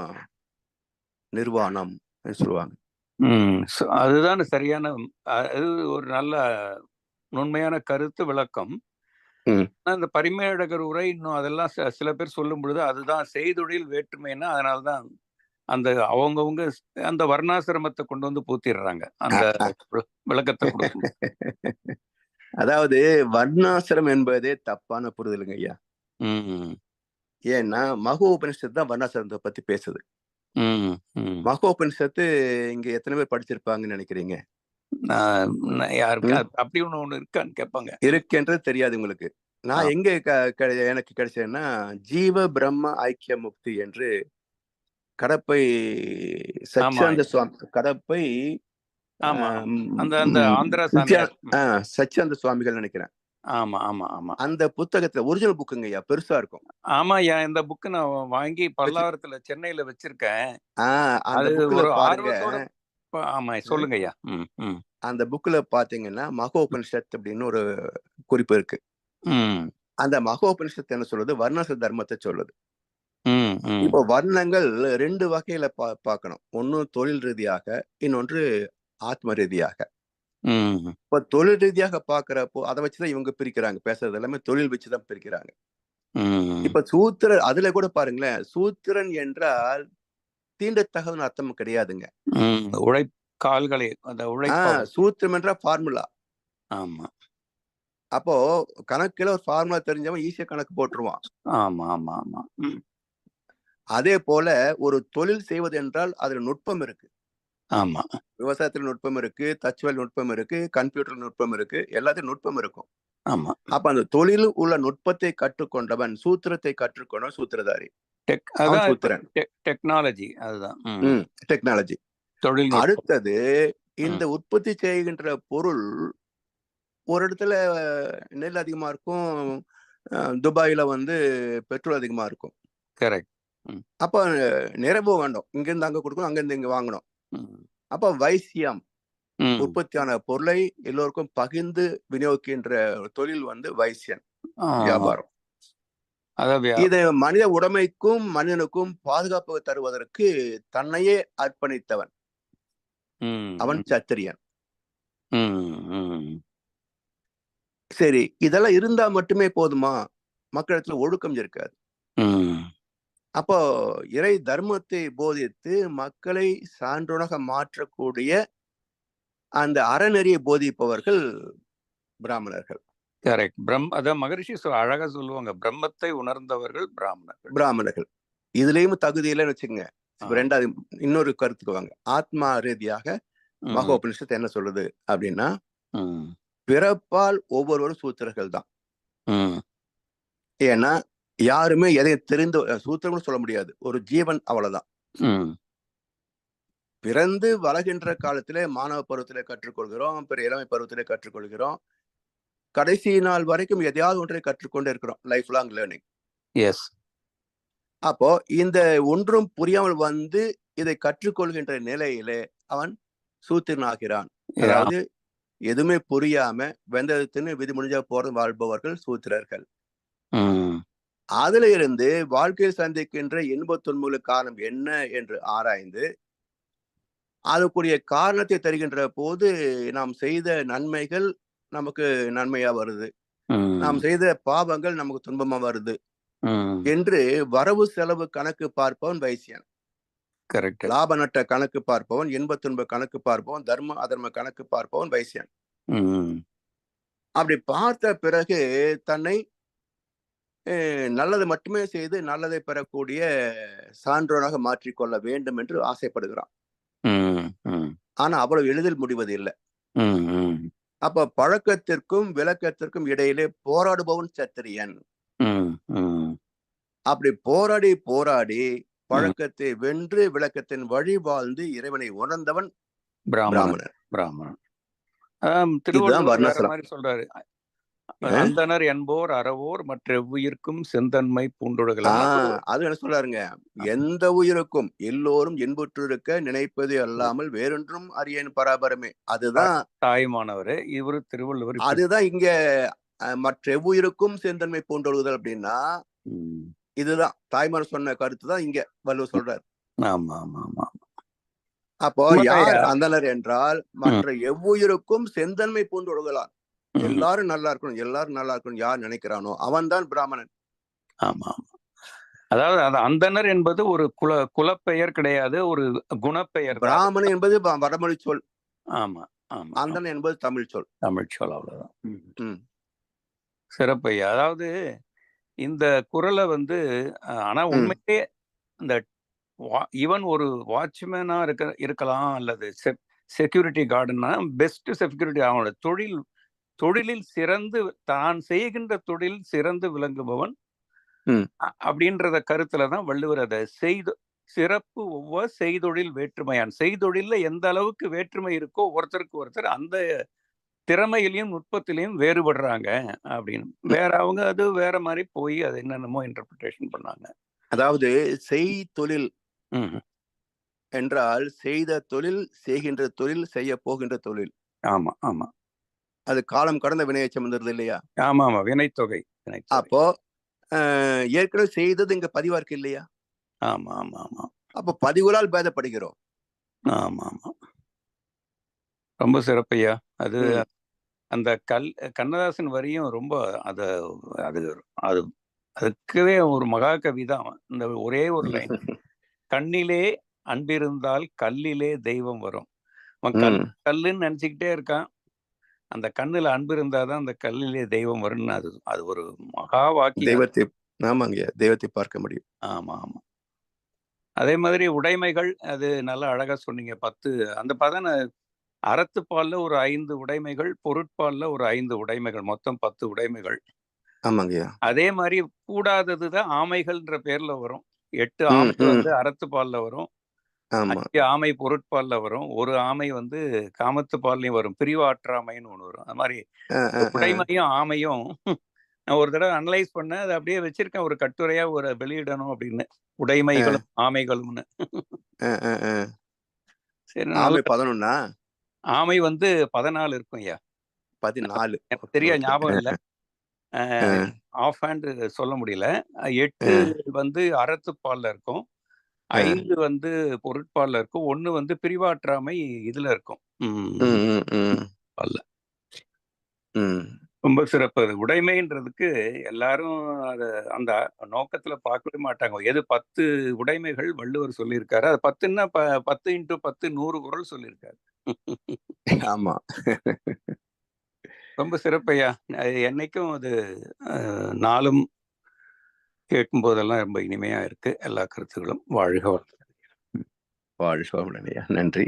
நிர்வாணம் சொல்லுவாங்க. அதுதான் சரியான, அது ஒரு நல்ல நுண்மையான கருத்து விளக்கம். இந்த பரிமேழகர் உரை இன்னும் அதெல்லாம் சில பேர் சொல்லும் பொழுது அதுதான் செய்தொழில் வேற்றுமைன்னா, அதனால்தான் அந்த அவங்கவுங்க அந்த வர்ணாசிரமத்தை கொண்டு வந்து பூத்திடுறாங்க அந்த விளக்கத்தை கொடுக்கும். அதாவது வர்ணாசிரம் என்பதே தப்பான புரிதலுங்க ஐயா. ஏன்னா மகோபனிஷத்து தான் வர்ணாசிரமத்தை பத்தி பேசுது. மகோபனிஷத்து இங்க எத்தனை பேர் படிச்சிருப்பாங்கன்னு நினைக்கிறீங்க? யாருக்கு அப்படி ஒண்ணு இருக்கான்னு கேட்பாங்க. இருக்குன்றது தெரியாது உங்களுக்கு. நான் எங்க எனக்கு கிடைச்சேன்னா, ஜீவ பிரம்ம ஐக்கிய முக்தி என்று கடப்பை சச்சியானந்த சுவாமி, கடப்பை சச்சியானந்த சுவாமிகள் நினைக்கிறேன். ஆமா ஆமா ஆமா. அந்த புத்தகத்துல ஒரிஜினல் புக்குங்க ஐயா, பெருசா இருக்கும். ஆமாய்யா, இந்த புக்கு நான் வாங்கி பல்லாவரத்துல சென்னையில வச்சிருக்கேன். அந்த புக்ல பாருங்க. ஆமா, சொல்லுங்க ஐயா. அந்த புக்ல பாத்தீங்கன்னா மகோபனிஷத் அப்படின்னு ஒரு குறிப்பு இருக்கு. அந்த மகோபனிஷத்து என்ன சொல்லுது? வர்ணாசிர தர்மத்தை சொல்லுது. இப்போ வர்ணங்கள் 2 வகையில பார்க்கணும். ஒன்னு தொழில் ரீதியாக, இன்னொன்று ஆத்ம ரீதியாக. இப்ப தொழில் ரீதியாக பாக்குறப்போ அதை வச்சுதான் இவங்க பிரிக்கிறாங்க. பேசுறது எல்லாமே தொழில் வச்சுதான் பிரிக்கிறாங்க. இப்ப சூத்திரன் அதுல கூட பாருங்களேன், சூத்திரன் என்றால் தீண்டத்தகவன் அர்த்தம் கிடையாதுங்க. உழைக்கால்களை சூத்திரம் என்ற ஃபார்முலா. ஆமா. அப்போ கணக்குல ஒரு ஃபார்முலா தெரிஞ்சவன் ஈஸியா கணக்கு போட்டுருவான். ஆமா ஆமா ஆமா. அதே போல ஒரு தொழில் செய்வது என்றால் அதுல நுட்பம் இருக்கு. ஆமா. விவசாயத்துல நுட்பம் இருக்கு, தச்சுவல் நுட்பம் இருக்கு, கம்ப்யூட்டர் நுட்பம் இருக்கு, எல்லாத்தையும் நுட்பம் இருக்கும். ஆமா. அப்ப அந்த தொழில் உள்ள நுட்பத்தை கற்றுக்கொண்டவன், சூத்திரத்தை கற்றுக்கொண்டவன் சூத்திரதாரி. சூத்திரன் டெக்னாலஜி. அதுதான் டெக்னாலஜி. அடுத்தது இந்த உற்பத்தி செய்கின்ற பொருள் ஒரு இடத்துல நெல் அதிகமா இருக்கும், துபாயில வந்து பெட்ரோல் அதிகமா இருக்கும். கரெக்ட். அப்ப நிறைவு வேண்டும், இங்க இருந்து அங்க கொடுக்கணும், அங்க இருந்து இங்க வாங்கணும். அப்ப வைசியம், உற்பத்தியான பொருளை எல்லோருக்கும் பகிர்ந்து விநியோகிக்கின்ற தொழில் வந்து வைசியன், வியாபாரம். இது மனித உடைமைக்கும் மனிதனுக்கும் பாதுகாப்பு தருவதற்கு தன்னையே அர்ப்பணித்தவன், அவன் சத்திரியன். சரி, இதெல்லாம் இருந்தா மட்டுமே போதுமா? மக்களிடத்துல ஒழுக்கம் இருக்காது. அப்போ இறை தர்மத்தை போதித்து மக்களை சான்றோனாக மாற்றக்கூடிய அந்த அறநெறியை போதிப்பவர்கள் பிராமணர்கள். கரெக்ட். அதான் மகரிஷி அழகா சொல்லுவாங்க, பிரம்மத்தை உணர்ந்தவர்கள் பிராமணர்கள். இதுலயும் தகுதி இல்லைன்னு வச்சுக்கோங்க. 2வது இன்னொரு கருத்துக்கு வாங்க. ஆத்மா ரீதியாக மகோபனிஷத்து என்ன சொல்லுது அப்படின்னா, பிறப்பால் ஒவ்வொருவரும் சூத்திரர்கள் தான். ஏன்னா யாருமே எதையும் தெரிந்து சூத்திரங்களும் சொல்ல முடியாது. ஒரு ஜீவன், அவ்வளவுதான். பிறந்து வளர்கின்ற காலத்திலே மாணவ பருவத்திலே கற்றுக்கொள்கிறோம், பிற இளமை பருவத்திலே கற்றுக்கொள்கிறோம், கடைசி நாள் வரைக்கும் எதையாவது ஒன்றை கற்றுக்கொண்டே இருக்கிறோம். Life long learning. எஸ். அப்போ இந்த ஒன்றும் புரியாமல் வந்து இதை கற்றுக்கொள்கின்ற நிலையிலே அவன் சூத்திரனாகிறான். அதாவது எதுவுமே புரியாம வெந்தயத்தின்னு விதி முடிஞ்சா போறது வாழ்பவர்கள் சூத்திரர்கள். அதுல இருந்து வாழ்க்கையில் சந்திக்கின்ற இன்பத் துன்பங்களுக்கு காரணம் என்ன என்று ஆராய்ந்து அதுக்குரிய காரணத்தை தருகின்ற போது நாம் செய்த நன்மைகள் நமக்கு நன்மையா வருது, நாம் செய்த பாவங்கள் நமக்கு துன்பமா வருது என்று வரவு செலவு கணக்கு பார்ப்பவன் வைசியன். லாப நட்ட கணக்கு பார்ப்பவன், இன்ப துன்ப கணக்கு பார்ப்பவன், தர்ம அதர்ம கணக்கு பார்ப்பவன் வைசியன். அப்படி பார்த்த பிறகு தன்னை நல்லது மட்டுமே செய்து நல்லதை பெறக்கூடிய சான்றோனாக மாற்றிக்கொள்ள வேண்டும் என்று ஆசைப்படுகிறான். ஆனா அவ்வளவு எளிதில் முடிவது இல்லை. அப்ப பழக்கத்திற்கும் விளக்கத்திற்கும் இடையிலே போராடுபவன் சத்திரியன். அப்படி போராடி போராடி பழக்கத்தை வென்று விளக்கத்தின் வழி வாழ்ந்து இறைவனை உணர்ந்தவன் பிராமணன். திருவள்ளுவர் சொல்றாரு, அந்தனர் என்போர் அறவோர் மற்ற உயிர்க்கும் செந்தன்மை பூண்டுடுகலாம். அது என்ன சொல்றாருங்க, எந்த உயிருக்கும் எல்லோரும் இன்புற்று இருக்க நினைப்பது அல்லாமல் வேறொன்றும் அறியேன் பராபரமே. அதுதான் தாய்மானவர் இவரு திருவள்ளுவர். அதுதான் இங்க மற்ற எவ்வுயிருக்கும் செந்தன்மை பூண்டொழுகுதல் அப்படின்னா இதுதான் தாய்மார் சொன்ன கருத்து தான் இங்க வள்ளுவர் சொல்றாரு. அப்போ யார் அந்தனர் என்றால் மற்ற எவ்வுயிருக்கும் செந்தன்மை பூண்டொழுகலாம். எல்லாரும் நல்லா இருக்கணும், எல்லாரும் நல்லா இருக்கணும் யார் நினைக்கிறானோ அவன் தான் பிராமணன். ஆமா, அதாவது அந்தனர் என்பது ஒரு குலப்பெயர் கிடையாது, ஒரு குணப்பெயர். பிராமணன் என்பது வடமொழி சொல். ஆமா, அந்தனர் என்பது தமிழ் சொல். அவ்வளவுதான். சிறப்பையா. அதாவது இந்த குறளை ஆனா உண்மையிலே இந்த இவன் ஒரு வாட்ச்மேனா இருக்கலாம் அல்லது செக்யூரிட்டி கார்டுன்னா பெஸ்ட் செக்யூரிட்டி. அவனோட தொழிலில் சிறந்து தான் செய்கின்ற தொழில் சிறந்து விளங்குபவன் அப்படின்றத கருத்துலதான் வள்ளுவர் அதை சிறப்பு ஒவ்வொரு செய்தொழில் வேற்றுமையான். செய்தொழில்ல எந்த அளவுக்கு வேற்றுமை இருக்கோ ஒருத்தருக்கு ஒருத்தர் அந்த திறமையிலையும் நுட்பத்திலையும் வேறுபடுறாங்க அப்படின்னு. வேற அவங்க அது வேற மாதிரி போய் அது என்னென்னமோ இன்டர்பிரேஷன் பண்ணாங்க. அதாவது செய்தொழில் என்றால் செய்த தொழில், செய்கின்ற தொழில், செய்ய போகின்ற தொழில். ஆமா ஆமா, அது காலம் கடந்த வினையச்சம் வந்துருது இல்லையா? ஆமா ஆமா, வினைத்தொகை. அப்போ ஏற்கனவே செய்தது இங்க பதிவா இருக்கு இல்லையா? ஆமா ஆமா ஆமா. அப்ப பதிவுகளால் பேதப்படுகிறோம். ஆமா ஆமா, ரொம்ப சிறப்பையா. அது அந்த கண்ணதாசன் வரியும் ரொம்ப அது அது அது அதுக்கவே ஒரு மகாகவி தான். இந்த ஒரே ஒரு லைன், கண்ணிலே அன்பிருந்தால் கல்லிலே தெய்வம் வரும். அவன் கல்லுன்னு நினைச்சுக்கிட்டே இருக்கான், அந்த கண்ணுல அன்பு இருந்தாதான் அந்த கல்லிலே தெய்வம் வரும்னு. அது ஒரு மகா வாக்கியம். தெய்வத்தை பார்க்க முடியும். ஆமா ஆமா. அதே மாதிரி உடைமைகள், அது நல்லா அழகா சொன்னீங்க. 10 அந்த அறத்துப்பால்ல ஒரு 5 உடைமைகள், பொருட்பால்ல ஒரு 5 உடைமைகள், மொத்தம் 10 உடைமைகள். அதே மாதிரி கூடாததுதான் ஆமைகள்ன்ற பேர்ல வரும். 8 ஆமை அறத்துப்பால்ல வரும், 5 ஆமை பொருட்பால்ல வரும், ஒரு ஆமை காமத்துப்பால்லையும் வரும், பிரிவாற்றாமைன்னு ஒண்ணு வரும். அது மாதிரி உடைமையும் ஆமையும் நான் ஒரு தடவை அனலைஸ் பண்ணேன். அதை அப்படியே வச்சிருக்கேன் ஒரு கட்டுரையா, ஒரு வெளியிடணும் அப்படின்னு. உடைமைகளும் ஆமைகளும்னு. சரி, ஆமை 14 இருக்கும் ஐயா. 14 எனக்கு சரியா ஞாபகம் இல்லை, ஆஃப் ஹேண்ட் சொல்ல முடியல. 8 அறத்துப்பால்ல இருக்கும், 5 பொருட்பால்ல இருக்கும், 1 பிரிவாற்றாமை இதுல இருக்கும். ரொம்ப சிறப்பு. உடைமைன்றதுக்கு எல்லாரும் அந்த நோக்கத்துல பார்க்கவே மாட்டாங்க. எது 10 உடைமைகள் வள்ளுவர் சொல்லியிருக்காரு, அது 10ன்னா 10 × 10 100 குறள் சொல்லியிருக்காரு. ஆமா, ரொம்ப சிறப்பையா. என்னைக்கும் அது நாளும் கேட்கும் போதெல்லாம் ரொம்ப இனிமையா இருக்கு. எல்லா கருத்துக்களும் வாழ்க வளமுடன். நன்றி.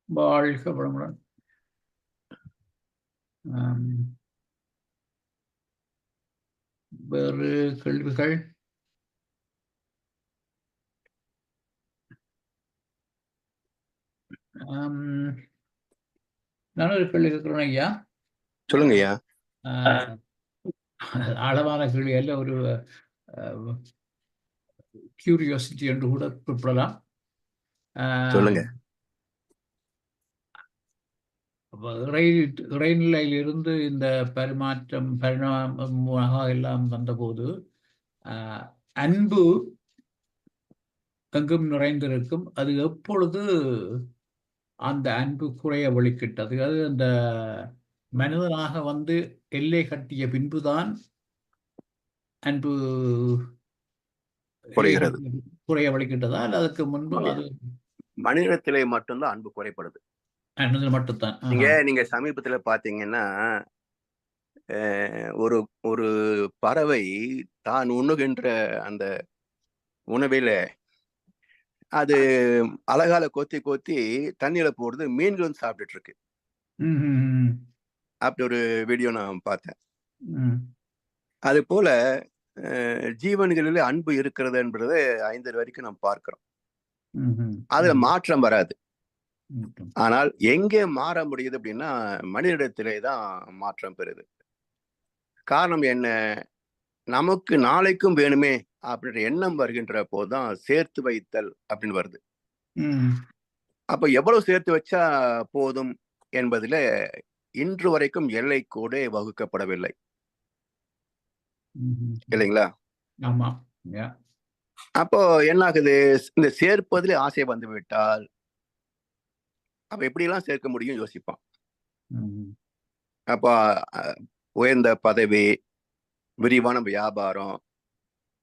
வாழ்க வளமுடன். வேறு கேள்விகள்? நானும் ஒரு கேள்வி கேட்கிறேன் ஐயா. சொல்லுங்க ஐயா. ஆழமான கேள்வி அல்ல, ஒரு கியூரியாசிட்டி என்று கூட குறிப்பிடலாம். சொல்லுங்க. இறைநிலையிலிருந்து இந்த பரிணாமமாக எல்லாம் வந்தபோது அன்பு எங்கும் நிறைந்திருக்கும். அது எப்பொழுது அந்த அன்பு குறைய வழிக்கிட்டது, அது அந்த மனிதனாக வந்து எல்லை கட்டிய பின்புதான் அன்பு குறைய வழிக்கிட்டதா, அல்ல அதுக்கு முன்பு அது மனிதத்திலே மட்டும்தான் அன்பு குறைப்படுது. மட்டும்தான். நீங்க சமீபத்துல பாத்தீங்கன்னா ஒரு ஒரு பறவை தான் உண்ணுகின்ற அந்த உணவில அது அழகால கொத்தி தண்ணியில போடுறது, மீன்கள் வந்து சாப்பிட்டுட்டு இருக்கு. அப்படி ஒரு வீடியோ நான் பார்த்தேன். அது போல ஜீவன்களில் அன்பு இருக்கிறது என்பது 5 வரைக்கும் நாம் பார்க்கிறோம். அதுல மாற்றம் வராது. ஆனால் எங்கே மாற முடியுது அப்படின்னா மனிதனிடத்திலே தான் மாற்றம் பெறுது. காரணம் என்ன? நமக்கு நாளைக்கும் வேணுமே அப்படின்ற எண்ணம் வருகின்ற போதுதான் சேர்த்து வைத்தல் அப்படின்னு வருது. அப்ப எவ்வளவு சேர்த்து வச்சா போதும் என்பதில இன்று வரைக்கும் எல்லை கூட வகுக்கப்படவில்லை, இல்லைங்களா? ஆமா. அப்போ என்ன ஆகுது? இந்த சேர்ப்பதிலே ஆசை வந்து விட்டால் அப்ப எப்படியெல்லாம் சேர்க்க முடியும் யோசிப்பான். அப்ப உயர்ந்த பதவி, விரிவான வியாபாரம்,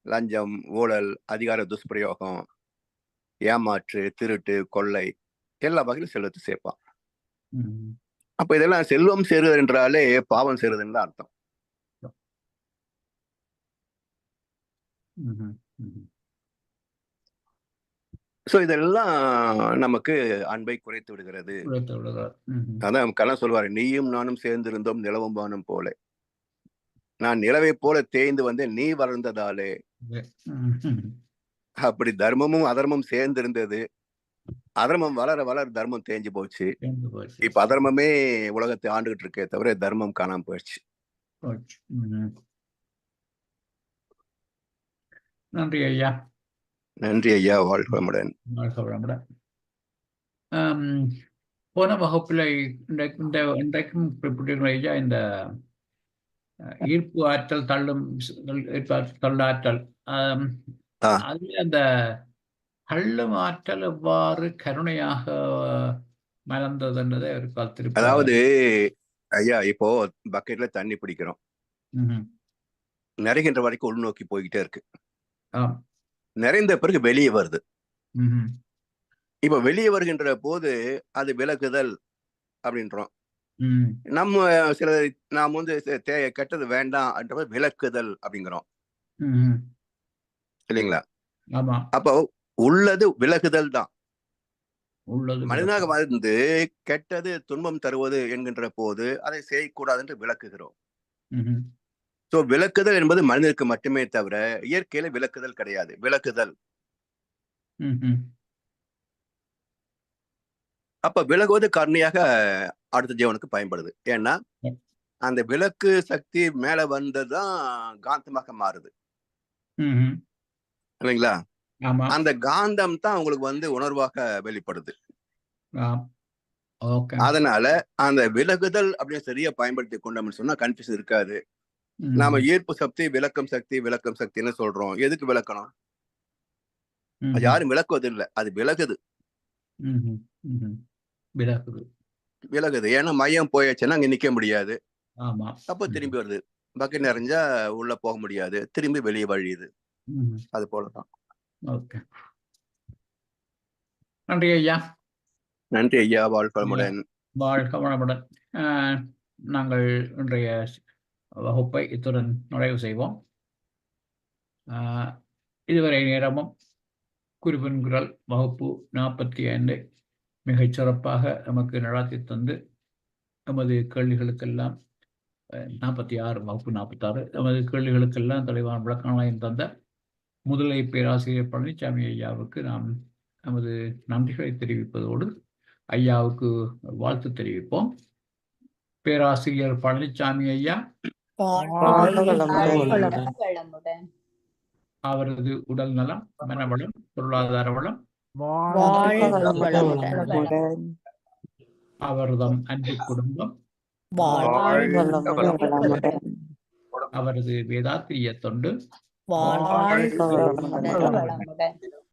லஞ்சம், ஊழல், அதிகார துஷ்பிரயோகம், ஏமாற்று, திருட்டு, கொள்ளை, எல்லா வகையிலும் செல்வத்தை சேர்ப்பான். அப்ப இதெல்லாம் செல்வம் சேருவது என்றாலே பாவம் சேருதுன்னு தான் அர்த்தம். சோ இதெல்லாம் நமக்கு அன்பை குறைத்து விடுகிறது. அதான் கலாம் சொல்வாரு, நீயும் நானும் சேர்ந்திருந்தோம் நிலவும் வானம் போல. நான் நிலவை போல தேய்ந்து வந்தேன் நீ வளர்ந்ததாலே. அப்படி தர்மமும் அதர்மம் சேர்ந்திருந்தது. அதர்மம் வளர வளர தர்மம் தேஞ்சு போச்சு. இப்ப அதர்மமே உலகத்தை ஆண்டுகிட்டு இருக்கே தவிர தர்மம் காணாம போயிடுச்சு. நன்றி ஐயா. நன்றி ஐயா. வாழ்க வளமுடன். வாழ்க வளமுடன். போன வகுப்புல இன்றைக்கும் குறிப்பிட்டிருக்கிற ஐயா, இந்த ஈர்ப்பு ஆற்றல், தள்ளாற்றல், அதுல அந்த தள்ளும் ஆற்றல் எவ்வாறு கருணையாக மலர்ந்தது என்றதை ஒரு காத்திருப்பு. அதாவது ஐயா, இப்போ பக்கெட்ல தண்ணி பிடிக்கிறோம், நிறைகின்ற வரைக்கும் உள்நோக்கி போய்கிட்டே இருக்கு. நிறைந்த பிறகு வெளியே வருது. இப்ப வெளியே வருகின்ற போது அது விலகுதல் அப்படின்றோம். நம்ம சில நாம் வந்து கெட்டது வேண்டாம் என்ற விலக்குதல் அப்படிங்கிறோம், இல்லைங்களா? அப்போ உள்ளது விலகுதல் தான். மனிதனாக வந்து கெட்டது துன்பம் தருவது என்கின்ற போது அதை செய்யக்கூடாது என்று விளக்குகிறோம். சோ விளக்குதல் என்பது மனிதனுக்கு மட்டுமே தவிர இயற்கையில விளக்குதல் கிடையாது. விளக்குதல். அப்ப விலகுவது கருணையாக அடுத்த ஜீவனுக்கு பயன்படுது. ஏன்னா அந்த விளக்கு சக்தி மேல வந்ததுதான் காந்தமாக மாறுது, இல்லைங்களா? அந்த காந்தம் தான் உங்களுக்கு வந்து உணர்வாக வெளிப்படுது. அதனால அந்த விலகுதல் அப்படின்னு சரியா பயன்படுத்தி கொண்டோம்னு சொன்னா கன்ஃபியூஸ் இருக்காது. நாம ஈர்ப்பு சக்தி, விளக்கம் சக்தின்னு சொல்றோம். எதுக்கு விளக்கணும்? அது யாரும் விளக்குவது இல்லை, அது விலகுது. விலகுது. ஏன்னா மையம் போயாச்சுன்னா அங்க நிக்க முடியாது. அப்ப திரும்பி வருது. பக்கெட் நிறைஞ்சா உள்ள போக முடியாது, திரும்பி வெளியே வழியுது. அது போலதான். நன்றி ஐயா. நன்றி ஐயா. வாழ்க வளமுடன். வாழ்க வளமுடன். நாங்கள் இன்றைய வகுப்பை இத்துடன் நுழைவு செய்வோம். இதுவரை நேரமும் குறிப்பின் குரல் வகுப்பு 45 மிகச் சிறப்பாக நமக்கு நடாத்தி தந்து நமது கேள்விகளுக்கெல்லாம் 46 வகுப்பு 46 நமது கேள்விகளுக்கெல்லாம் தெளிவான விளக்கங்களையும் தந்த முதுநிலை பேராசிரியர் பழனிசாமி ஐயாவுக்கு நாம் நமது நன்றிகளை தெரிவிப்பதோடு ஐயாவுக்கு வாழ்த்து தெரிவிப்போம். பேராசிரியர் பழனிசாமி ஐயா அவரது உடல் நலம், மனவளம், பொருளாதார வளம் அவர்தம் அன்பு குடும்பம் வாழ்க வளமுடன். அவரது வேதாத்திரிய தொண்டு வாழ்க வளமுடன்.